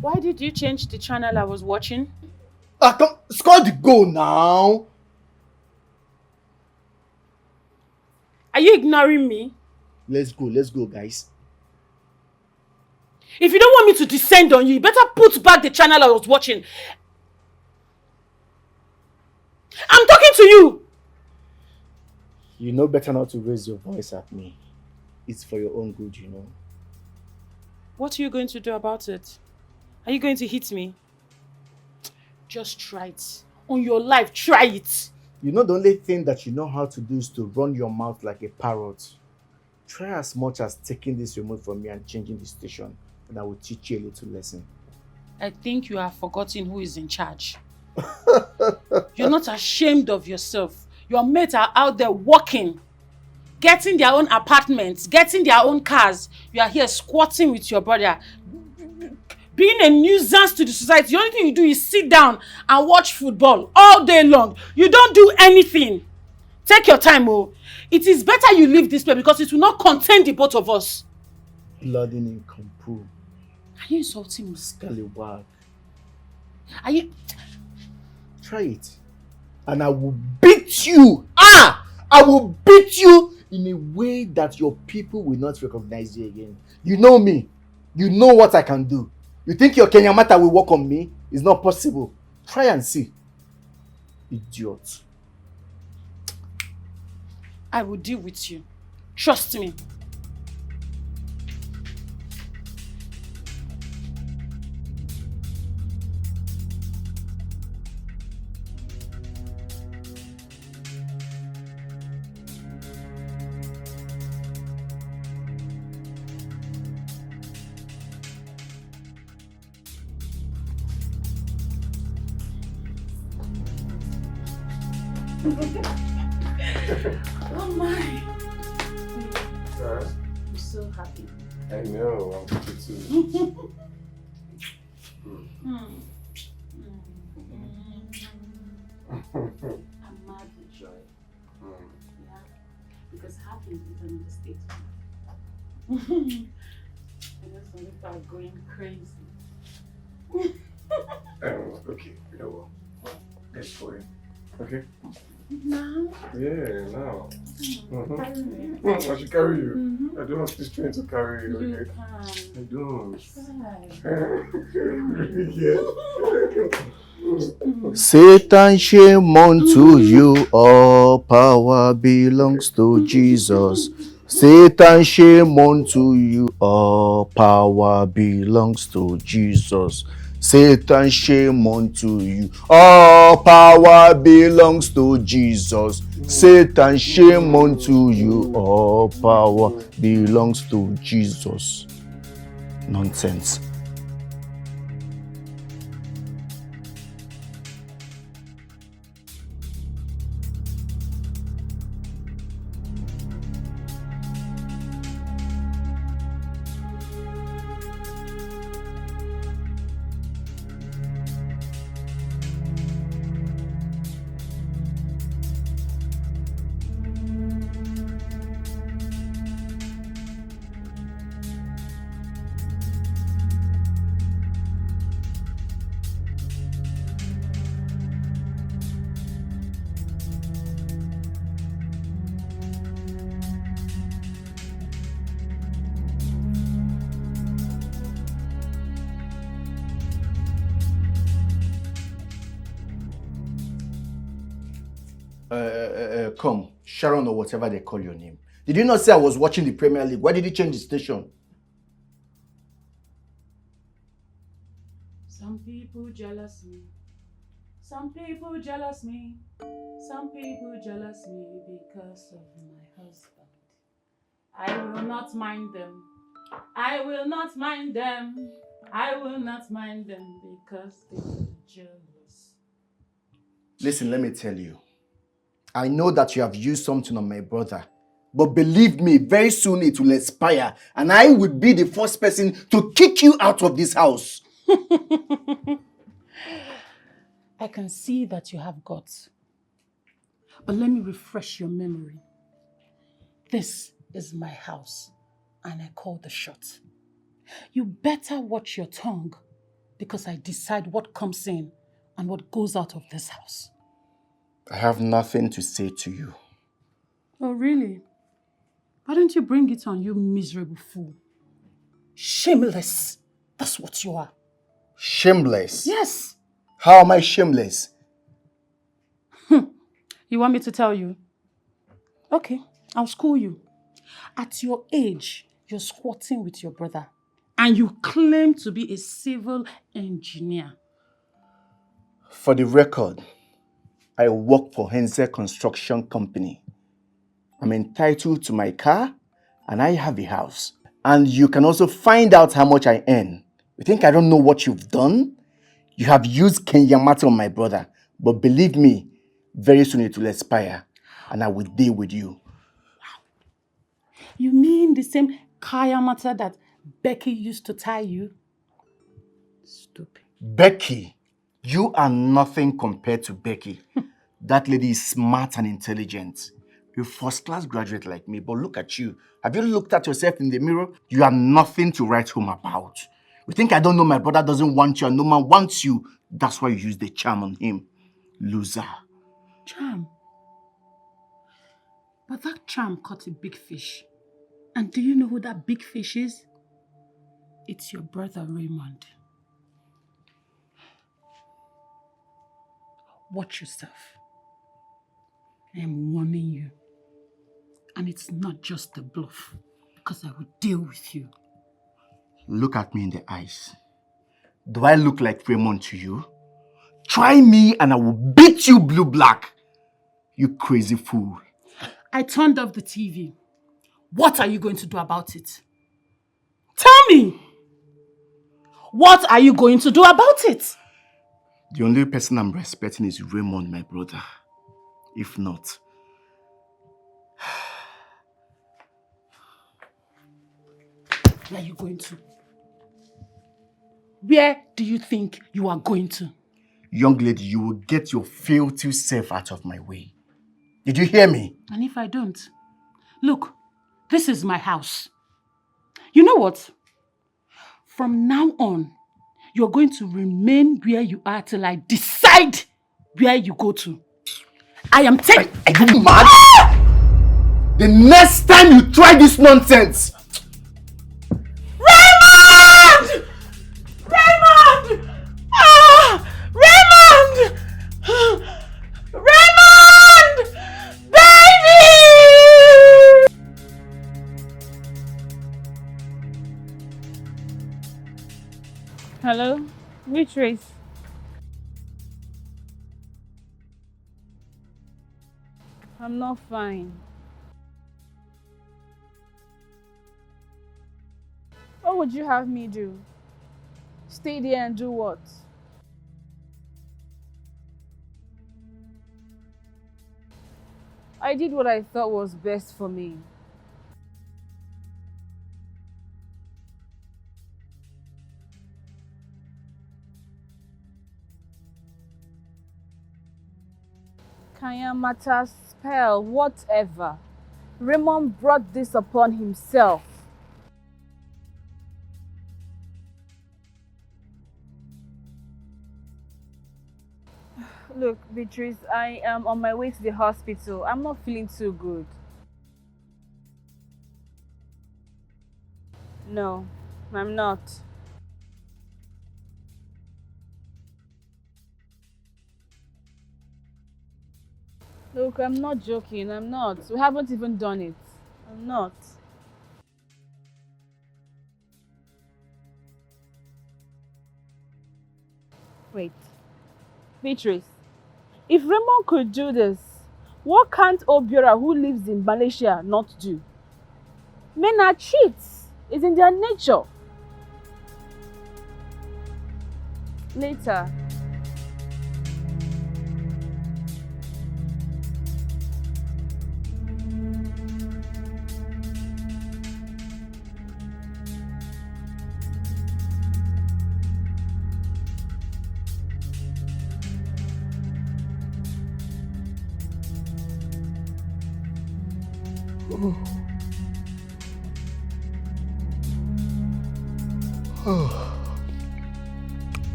Why did you change the channel I was watching? Come, score the goal now. Are you ignoring me? Let's go, guys. If you don't want me to descend on you, you better put back the channel I was watching. I'm talking to you! You know better not to raise your voice at me. It's for your own good, you know. What are you going to do about it? Are you going to hit me? Just try it. On your life, try it. You know the only thing that you know how to do is to run your mouth like a parrot. Try as much as taking this remote from me and changing the station, and I will teach you a little lesson. I think you have forgotten who is in charge. You're not ashamed of yourself. Your mates are out there working, getting their own apartments, getting their own cars. You are here squatting with your brother, being a nuisance to the society. The only thing you do is sit down and watch football all day long. You don't do anything. Take your time, oh. It is better you leave this place because it will not contain the both of us. Bloody incomplete. Are you insulting me? Scallywag. Are you... Try it. And I will beat you. I will beat you in a way that your people will not recognize you again. You know me. You know what I can do. You think your Kenyamata will work on me? It's not possible. Try and see. Idiot. I will deal with you. Trust me. Oh my! I'm so happy. I know, I'm happy too. I'm mad with joy. Yeah, because happy is an understatement. I just You are going crazy. Okay, you know what? Let's go in. Okay? Now? Yeah, now. I should carry you. I don't have this train to carry you. You Okay? can. I don't. Try. Satan, shame unto you, all power belongs to Jesus. Satan, shame unto you, all power belongs to Jesus. Satan, shame unto you, all power belongs to Jesus. Satan, shame unto you, all power belongs to Jesus. Nonsense. Come, Sharon or whatever they call your name. Did you not say I was watching the Premier League? Why did you change the station? Some people jealous me. Some people jealous me. Some people jealous me because of my husband. I will not mind them. I will not mind them. I will not mind them because they are jealous. Listen, let me tell you. I know that you have used something on my brother. But believe me, very soon it will expire. And I will be the first person to kick you out of this house. I can see that you have guts. But let me refresh your memory. This is my house, and I call the shots. You better watch your tongue, because I decide what comes in and what goes out of this house. I have nothing to say to you. Oh, really? Why don't you bring it on, you miserable fool? Shameless. That's what you are. Shameless? Yes. How am I shameless? You want me to tell you? Okay, I'll school you. At your age, you're squatting with your brother. And you claim to be a civil engineer. For the record, I work for Henze Construction Company. I'm entitled to my car and I have a house. And you can also find out how much I earn. You think I don't know what you've done? You have used Kenyamata on my brother. But believe me, very soon it will expire and I will deal with you. You mean the same Kayamata that Becky used to tie you? Stupid. Becky, you are nothing compared to Becky. That lady is smart and intelligent. You're a first-class graduate like me, but look at you. Have you looked at yourself in the mirror? You are nothing to write home about. You think I don't know my brother doesn't want you and no man wants you? That's why you use the charm on him. Loser. Charm? But that charm caught a big fish. And do you know who that big fish is? It's your brother Raymond. Watch yourself. I am warning you. And it's not just a bluff, because I will deal with you. Look at me in the eyes. Do I look like Raymond to you? Try me and I will beat you blue-black. You crazy fool. I turned off the TV. What are you going to do about it? Tell me! What are you going to do about it? The only person I'm respecting is Raymond, my brother. If not... Where are you going to? Where do you think you are going to? Young lady, you will get your filthy self out of my way. Did you hear me? And if I don't? Look, this is my house. You know what? From now on, you're going to remain where you are till I decide where you go to. I am taking... Are you mad? The next time you try this nonsense! Raymond! Raymond! Ah! Raymond! Raymond! Baby! Hello? Which race? I'm not fine. What would you have me do? Stay there and do what? I did what I thought was best for me. Kayamata spell, whatever. Raymond brought this upon himself. Look, Beatrice, I am on my way to the hospital. I'm not feeling too good. No, I'm not. Look, I'm not joking. I'm not. We haven't even done it. I'm not. Wait. Beatrice, if Raymond could do this, what can't Obiora, who lives in Malaysia, not do? Men are cheats. It's in their nature. Later.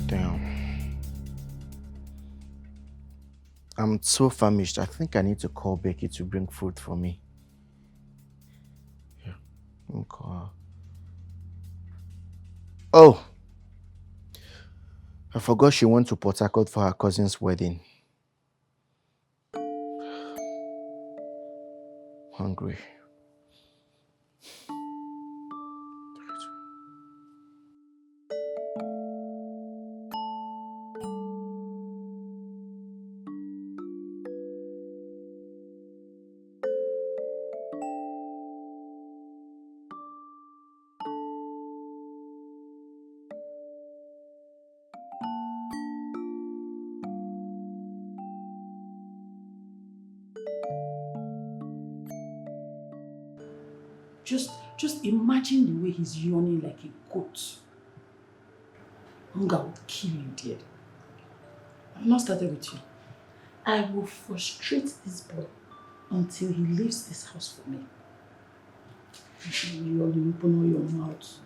Damn. I'm so famished. I think I need to call Becky to bring food for me. Yeah, let me call her. Oh! I forgot she went to Port Harcourt for her cousin's wedding. Hungry. Just imagine the way he's yawning like a goat. Hunger will kill you, dear. I'm not started with you. I will frustrate this boy until he leaves this house for me. You only open all your mouth.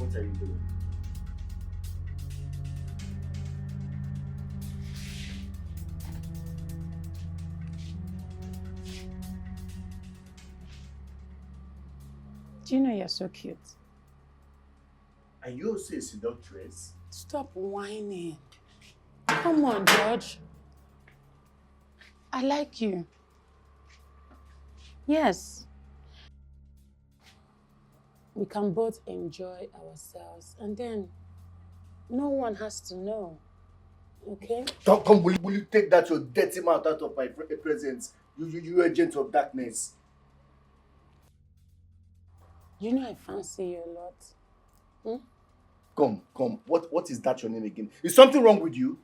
What are you doing? Do you know you're so cute? Are you also a seductress? Stop whining. Come on, George. I like you. Yes. We can both enjoy ourselves and then no one has to know. Okay? Come, will you take that your dirty mouth out of my presence? You agent of darkness. You know I fancy you a lot. Come. What is that your name again? Is something wrong with you?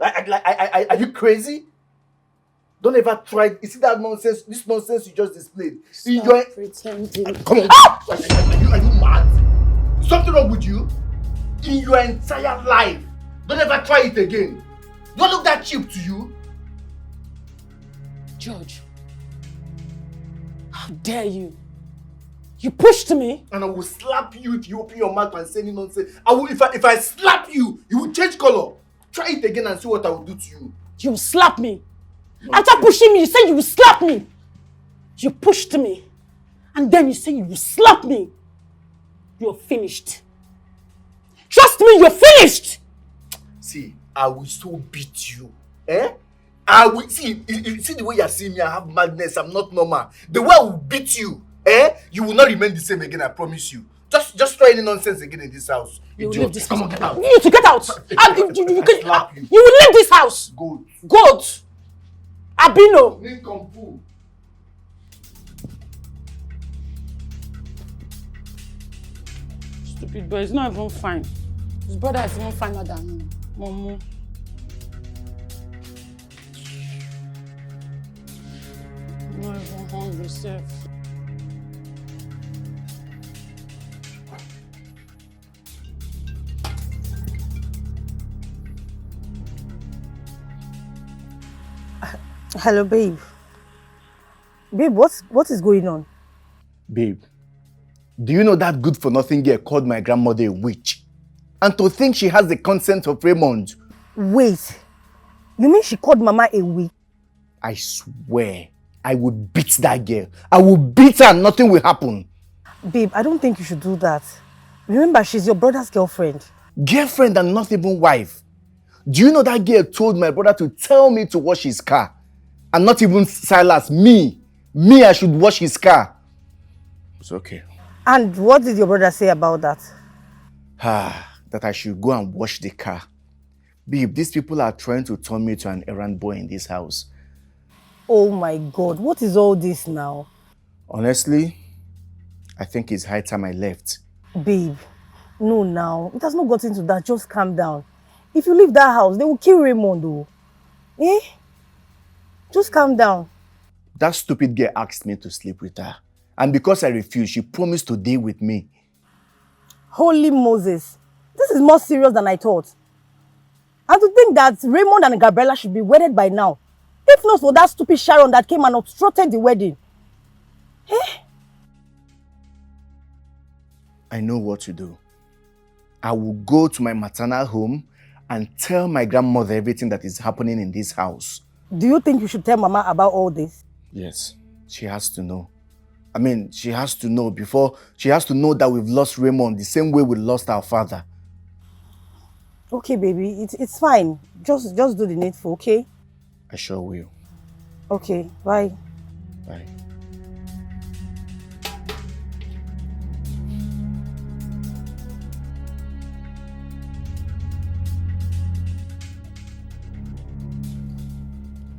Are you crazy? Don't ever try. You see that nonsense? This nonsense you just displayed. Stop pretending. Come on. Are you mad? Is something wrong with you? In your entire life, don't ever try it again. Don't look that cheap to you. George, how dare you? You pushed me. And I will slap you if you open your mouth and say any nonsense. If I slap you, you will change color. Try it again and see what I will do to you. You will slap me. After pushing me, you said you will slap me. You pushed me. And then you say you will slap me. You're finished. Trust me, you're finished. See, I will so beat you. I will see the way you're seeing me, I have madness, I'm not normal. The way I will beat you, you will not remain the same again, I promise you. Just try any nonsense again in this house. You will leave this house. Come on, get out. You need to get out. You will leave this house. Goat. Abino. Stupid boy, he's not even fine. His brother is even finer than him. Momo. Not even hungry, self. Hello, babe. Babe, what is going on? Babe, do you know that good-for-nothing girl called my grandmother a witch? And to think she has the consent of Raymond. Wait, you mean she called Mama a witch? I swear, I would beat that girl. I will beat her and nothing will happen. Babe, I don't think you should do that. Remember, she's your brother's girlfriend. Girlfriend and not even wife. Do you know that girl told my brother to tell me to wash his car? And not even Silas, me, I should wash his car. It's okay. And what did your brother say about that? That I should go and wash the car. Babe, these people are trying to turn me to an errand boy in this house. Oh my God, what is all this now? Honestly, I think it's high time I left. Babe, no now. It has not gotten to that. Just calm down. If you leave that house, they will kill Raymond though. Just calm down. That stupid girl asked me to sleep with her. And because I refused, she promised to deal with me. Holy Moses. This is more serious than I thought. And to think that Raymond and Gabriella should be wedded by now. If not for that stupid Sharon that came and obstructed the wedding. I know what to do. I will go to my maternal home and tell my grandmother everything that is happening in this house. Do you think you should tell Mama about all this? Yes, she has to know. I mean, she has to know that we've lost Raymond the same way we lost our father. Okay, baby, it's fine. Just do the needful, okay? I sure will. Okay, bye. Bye.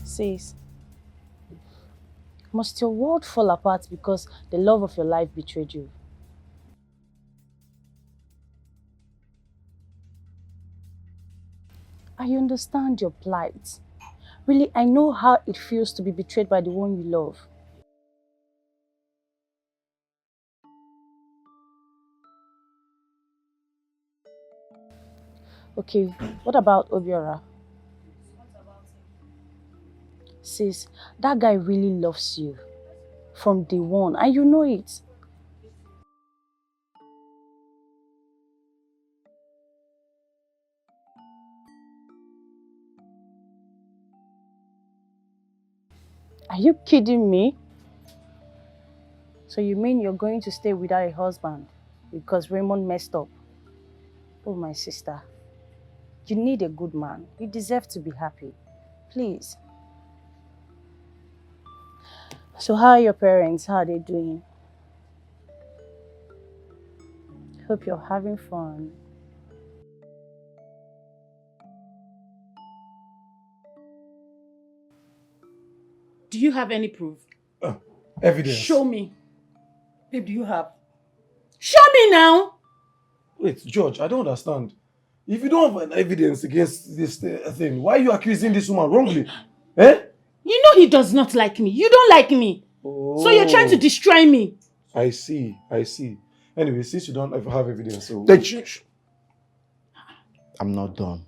Sis, must your world fall apart because the love of your life betrayed you? I understand your plight. Really, I know how it feels to be betrayed by the one you love. Okay, what about Obiora? Sis, that guy really loves you from day one, and you know it. Are you kidding me? So you mean you're going to stay without a husband because Raymond messed up? Oh, my sister. You need a good man. You deserve to be happy. Please. So how are your parents? How are they doing? Hope you're having fun. Do you have any proof? Evidence. Show me. Babe, do you have? Show me now! Wait, George, I don't understand. If you don't have evidence against this thing, why are you accusing this woman wrongly? Eh? You know he does not like me. You don't like me. Oh. So you're trying to destroy me. I see. Anyway, since you don't ever have evidence, so... I'm not done.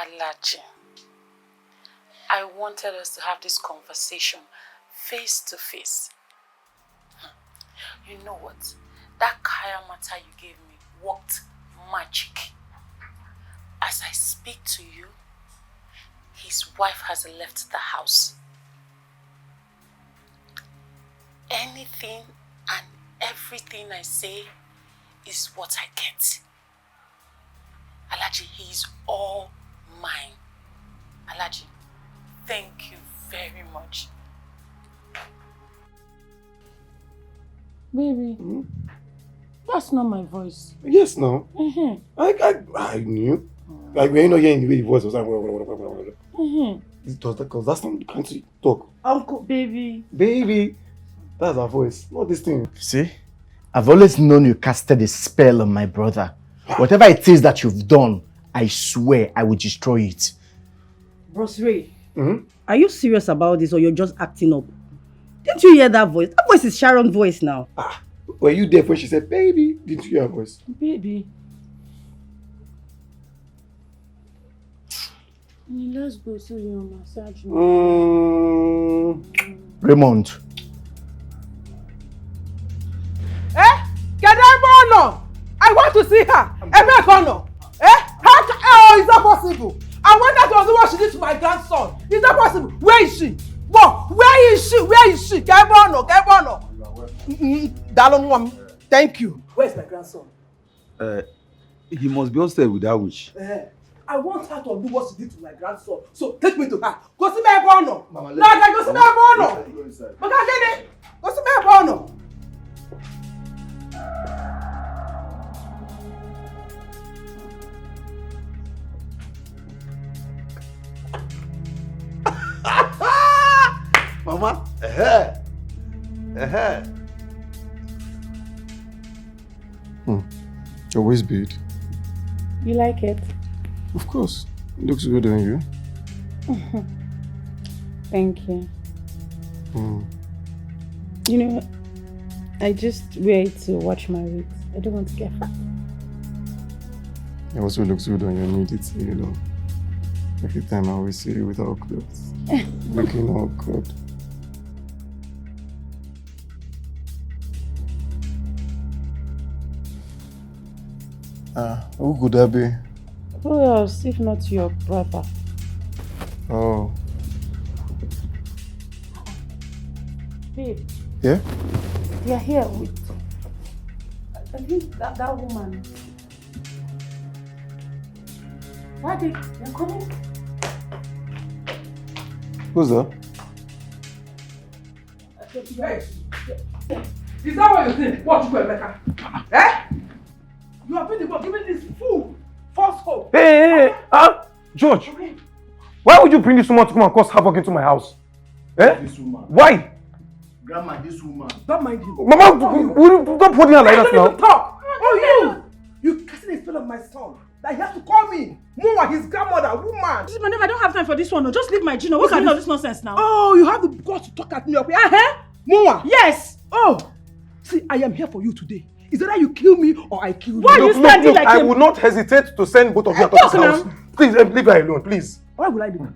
Alaji, I wanted us to have this conversation face to face. You know what? That Kaya matter you gave me worked magic. As I speak to you, his wife has left the house. Anything and everything I say is what I get. Alaji, he is all mine. Alaji, thank you very much. Baby, that's not my voice. Yes, no. I knew. Like when you're not hearing the way the voice was like... Because that's not the country talk. Uncle, baby. Baby. That's our voice, not this thing. See? I've always known you casted a spell on my brother. Whatever it is that you've done, I swear I will destroy it. Bros Ray, are you serious about this or you're just acting up? Didn't you hear that voice? That voice is Sharon's voice now. Were you there when she said, baby? Didn't you hear her voice? Baby. Let's go so you massage me. Raymond. I want to see her. How is that possible? I want her to do what she did to my grandson. Is that possible? Where is she? Where is she? Thank you. Where's my grandson? He must be upstairs with that witch. I want her to do what she did to my grandson. So take me to her. Go see my bono. Go see my bono. Go see my bono. Mama, Your waist bead. You like it? Of course. It looks good on you. Thank you. You know, I just wear it to watch my weight. I don't want to get fat. It also looks good on your nudity, you know. Every time I always see you without clothes. Looking all good. Who could that be? Who else, if not your brother? Oh. Babe. Yeah? You're here with... I think that woman. Daddy, you're coming? Who's that? Hey. Is that what you think? What you go, Emeka? You have been the one giving this fool false hope. Hey! George! Okay. Why would you bring this woman to come and cause havoc into my house? This woman. Why? Grandma, this woman. Don't mind you. Mama, don't put her like that now. Don't talk. You casting a spell on my son. That he has to call me Muma, his grandmother, woman. This man, I don't have time for this one. No, just leave my Gino. What's the meaning of this nonsense now? Oh, you have the guts to talk at me up here. Muma. Yes. Oh, see, I am here for you today. Is it that you kill me or I kill you? Why are you standing like I will not hesitate to send both of you out of this house. Please, leave her alone, please. Why will I do that?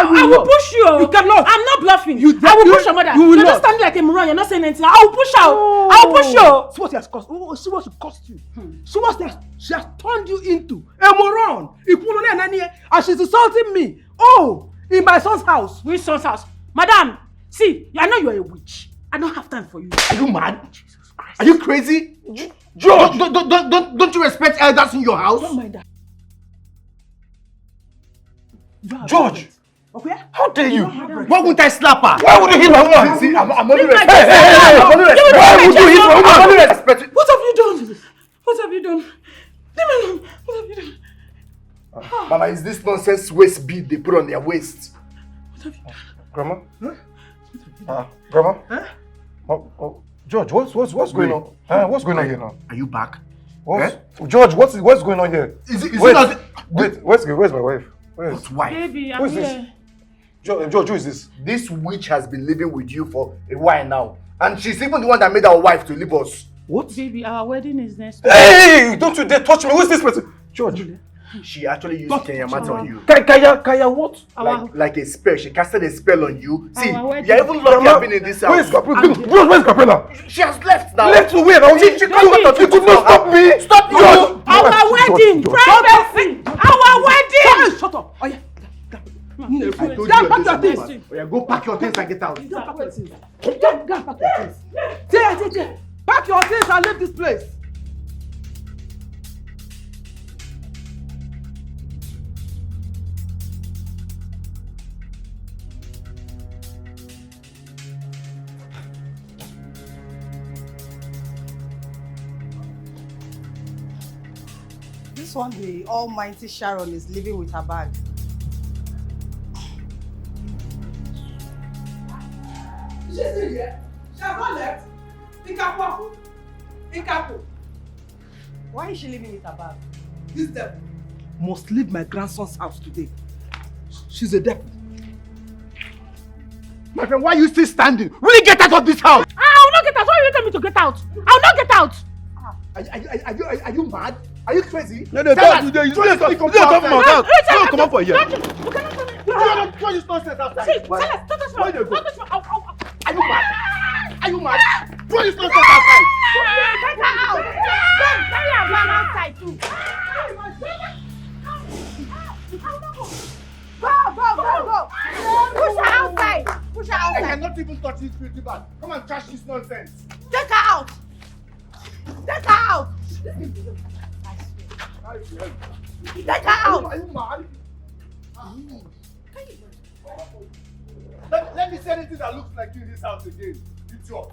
I will push you. You cannot. I'm not bluffing. I will push your mother. You will You're not. just standing like a moron. You're not saying anything. I will push her. Oh. I will push you. See what she has cost. See what she cost you. See what she has turned you into. A moron. And she's insulting me. Oh, in my son's house. Which son's house? Madam, see, I know you're a witch. I don't have time for you. Are you mad? Jesus Christ. Are you crazy? George! Don't you respect elders in your house? Don't mind that. George! Okay? How dare you? Why wouldn't I slap her? Why would you hit my woman? See, I'm only respecting. Why would you hit my woman? I'm only respecting. What have you done? What have you done? Leave me alone. What have you done? Mama, is this nonsense waist bead they put on their waist? What have you done? Grandma? Grandma? Huh? Oh, George, what's going on? What's going on here now? Are you back? George, what's going on here? Wait, where's my wife? What wife? Baby, Who I'm is this? here. George, who is this? This witch has been living with you for a while now. And she's even the one that made our wife to leave us. What? Baby, our wedding is next week. Hey! Don't you dare touch me! Who is this person? George. She actually used Kenyamata on you. Kaya what? Like a spell. She casted a spell on you. See, Our you're even lucky I've been in this house. Where's Capella? She has left now. Left to where? She could not stop me. Stop you. Our wedding! Privacy! Our wedding! Shut up. Oh, yeah. I told you your things. Oh, yeah, go pack your things and get out. Go pack your things. Go pack your things. Say. Pack your things and leave this place. This one, the almighty Sharon is living with her bag. She's still here. She has not left. Ikapu. Why is she living with her bag? This devil must leave my grandson's house today. She's a devil. My friend, why are you still standing? Will you get out of this house? I will not get out. Why are you telling me to get out? I will not get out. Are you mad? Are you crazy? No, don't come out. Don't come out for here. You cannot come in. Don't use nonsense outside. See, tell us, don't touch me. Don't touch me. Are you mad? Are you mad? Don't use nonsense outside. Take her out. Don't carry her man outside too. Go. Push her outside. Push her I outside. cannot even touch this beauty bag. Come and trash this nonsense. Take her out. Take her out. Take her out. Are you mad? Let me see anything that looks like you in this house again. Idiot.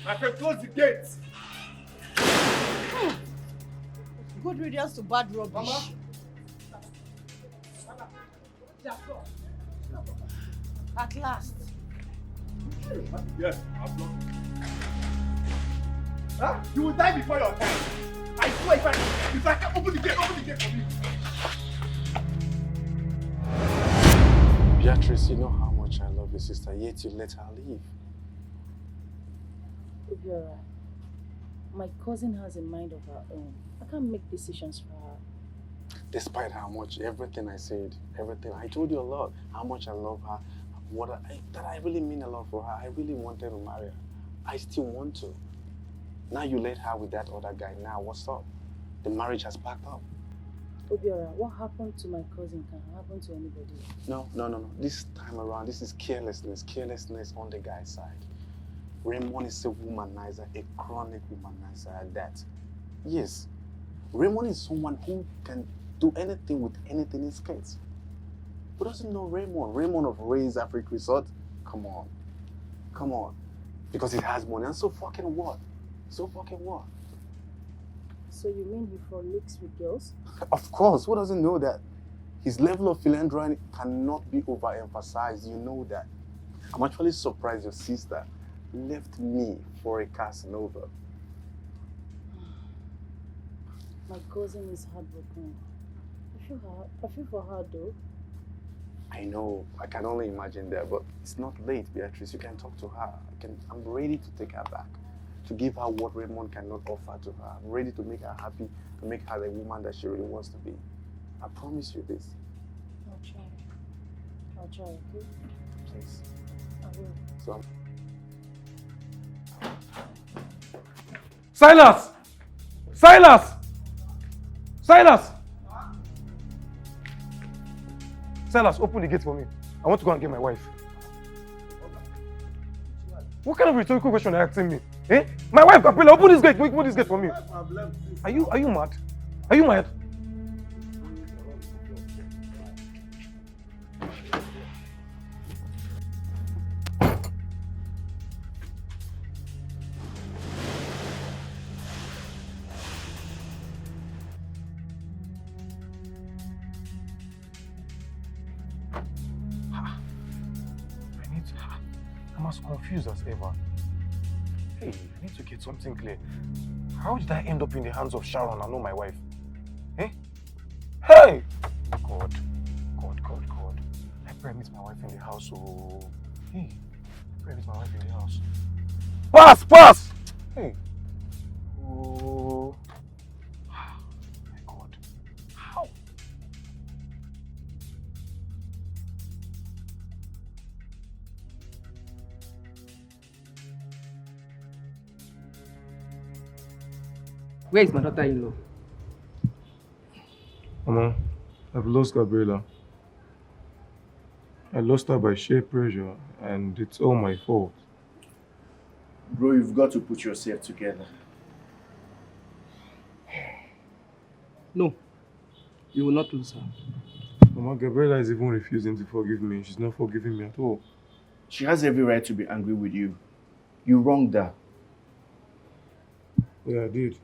My friend, close the gate. Good riddance to bad rubbish. Mama. At last. Yes, I've blocked. Huh? You will die before your time. I swear if I can open the gate for me. Beatrice, you know how much I love your sister, yet you let her leave. You'll be alright. My cousin has a mind of her own. I can't make decisions for her. Despite how much, everything I said, everything, I told you a lot, how much I love her, that I really mean a lot for her. I really wanted to marry her. I still want to. Now you let her with that other guy. Now what's up? The marriage has packed up. Obiora, what happened to my cousin can happen to anybody. No. This time around, this is carelessness. Carelessness on the guy's side. Raymond is a womanizer, a chronic womanizer at that. Yes, Raymond is someone who can do anything with anything in skates. Who doesn't know Raymond? Raymond of Ray's Africa Resort? Come on. Because it has money. And so fucking what? So you mean he frolics with girls? Of course. Who doesn't know that? His level of philandering cannot be overemphasized. You know that. I'm actually surprised your sister left me for a Casanova. My cousin is heartbroken. I feel for her though. I know. I can only imagine that, but it's not late, Beatrice. You can talk to her. I'm ready to take her back. To give her what Raymond cannot offer to her. I'm ready to make her happy, to make her the woman that she really wants to be. I promise you this. I'll try. I'll try, okay? Please. I will. So Silas! Silas! Silas! Silas, open the gate for me. I want to go and get my wife. What kind of rhetorical question are you asking me? Eh? My wife, Capella, open this gate. Open this gate for me. Are you mad? Are you mad? I'm as confused as ever. Hey, I need to get something clear. How did I end up in the hands of Sharon and not my wife? Eh? Hey! God. I pray I meet my wife in the house. Oh. Hey, I pray I meet my wife in the house. Pass! Hey. Oh. My God. How? Where is my daughter-in-law? Mama, I've lost Gabriela. I lost her by sheer pressure, and it's all my fault. Bro, you've got to put yourself together. No, you will not lose her. Mama, Gabriela is even refusing to forgive me. She's not forgiving me at all. She has every right to be angry with you. You wronged her. Yeah, I did.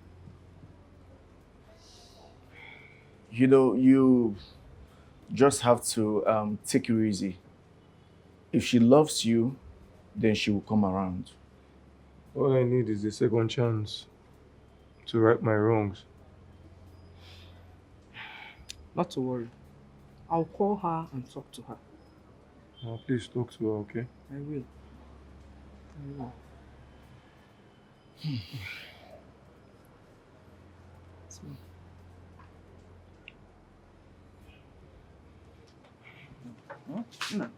You know, you just have to take it easy. If she loves you, then she will come around. All I need is a second chance to right my wrongs. Not to worry. I'll call her and talk to her. Please talk to her, okay? I will. It's me. No.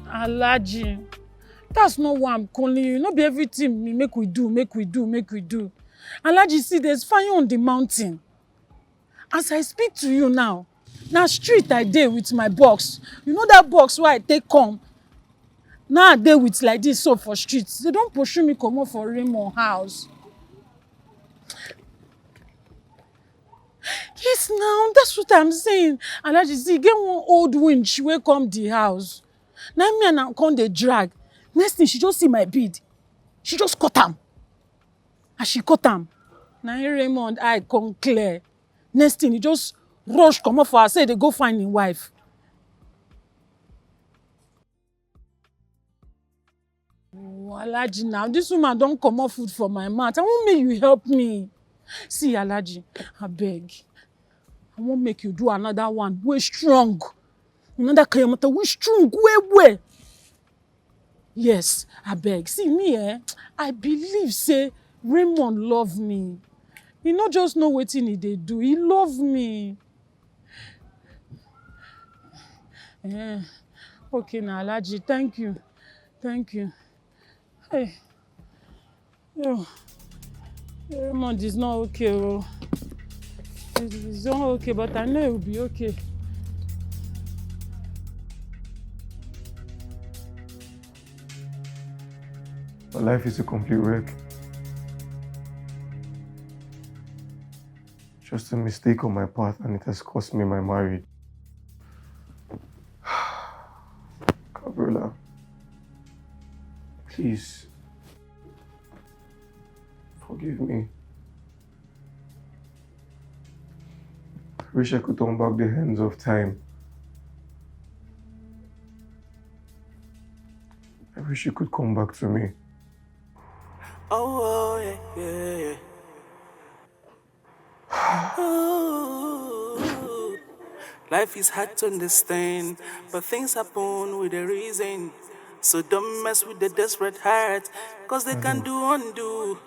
Alhaji, that's not why I'm calling you. Not be everything make we do. Alhaji, see, there's fire on the mountain. As I speak to you now, Now street I dey with my box. You know that box where I take come? Now I dey with like this so for streets. They don't pursue me comot for Raymond house. Yes, now that's what I'm saying. And I just see get one old winch wey come the house. Now me and am come dey drag. Next thing she just see my bead. She just cut am. As she cut am, na him Raymond eye come clear. Next thing he just rush comot for her say they go find him wife. Oh, Alhaji, now this woman don comot food for my mouth. I wan make you help me. See, Alhaji, abeg. I wan make you do another one wey strong. Another kayamata wey strong well. Yes, abeg. See me, I believe say Raymond love me. He no just know wetin he dey do. He love me. Okay, na Alhaji, thank you. Thank you. Hey. Yo. Raymond is not okay. Oh. He's not okay, but I know he will be okay. My life is a complete wreck. Just a mistake on my path, and it has cost me my marriage. Gabriela, please, forgive me. I wish I could turn back the hands of time. I wish you could come back to me. Oh, yeah. Ooh, life is hard to understand, but things happen with a reason. So don't mess with the desperate heart, cause they can do undo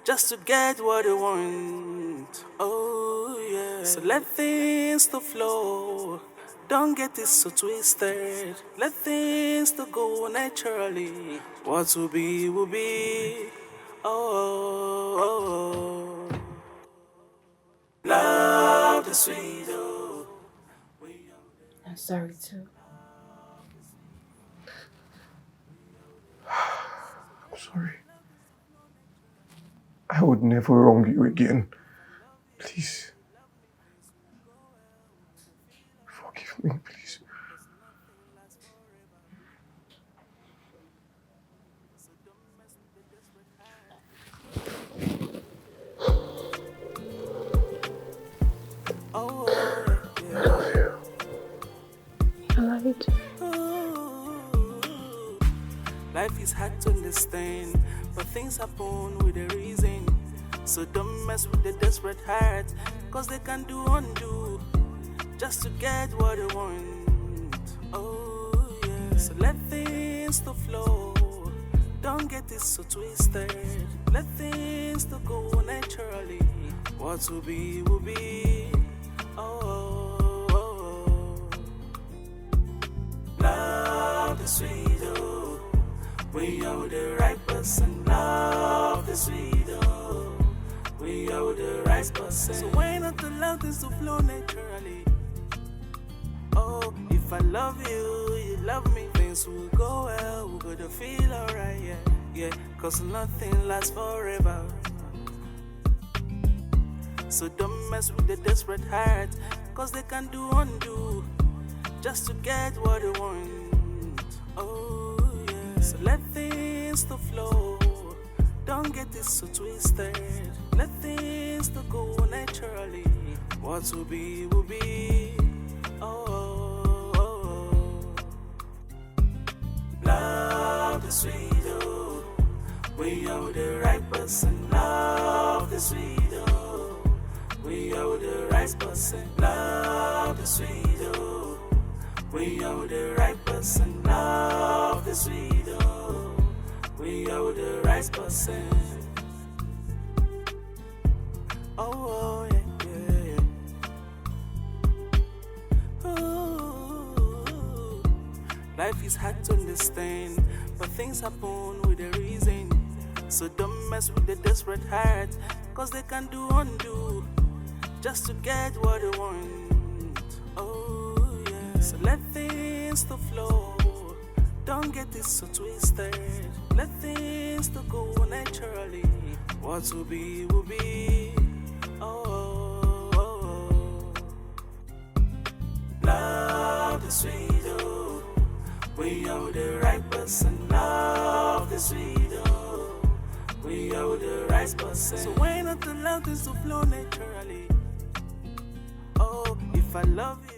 just to get what they want. Oh, yeah. So let things to flow. Don't get it so twisted. Let things to go naturally. What will be, will be. Oh. Love the sweet. Oh. I'm sorry too. I'm sorry. I would never wrong you again. Please. Forgive me, please. I love you too. Life is hard to understand, but things happen with a reason. So don't mess with the desperate heart, cause they can do undo just to get what they want. Oh, yeah. So let things to flow. Don't get it so twisted. Let things to go naturally. What will be, will be. Oh. Love the sweet, oh. When you're with the right person, love the sweet, oh. When you're with the right person. So why not allow this to flow naturally? Oh, if I love you, you love me, things will go well, we're gonna feel alright, yeah. Cause nothing lasts forever. So don't mess with the desperate heart, cause they can do undo just to get what they want. Oh, yeah. So let things to flow. Don't get it so twisted. Let things to go naturally. What will be, will be. Oh. Love the sweet, oh. When you're with the right person. Love the sweet, oh. When you're with the right person. Love the sweet, oh. When you're with the right person. Love the sweet, oh. When you're with the right person. Oh, yeah. Ooh. Life is hard to understand, but things happen with a reason. So don't mess with the desperate heart, cause they can do undo just to get what they want. Oh. So let things to flow. Don't get it so twisted. Let things to go naturally. What will be, will be. Oh, oh, oh. Love the sweet, oh. We are the right person. Love the sweet, oh. We are the right person. So why not allow this to flow naturally? Oh, if I love you.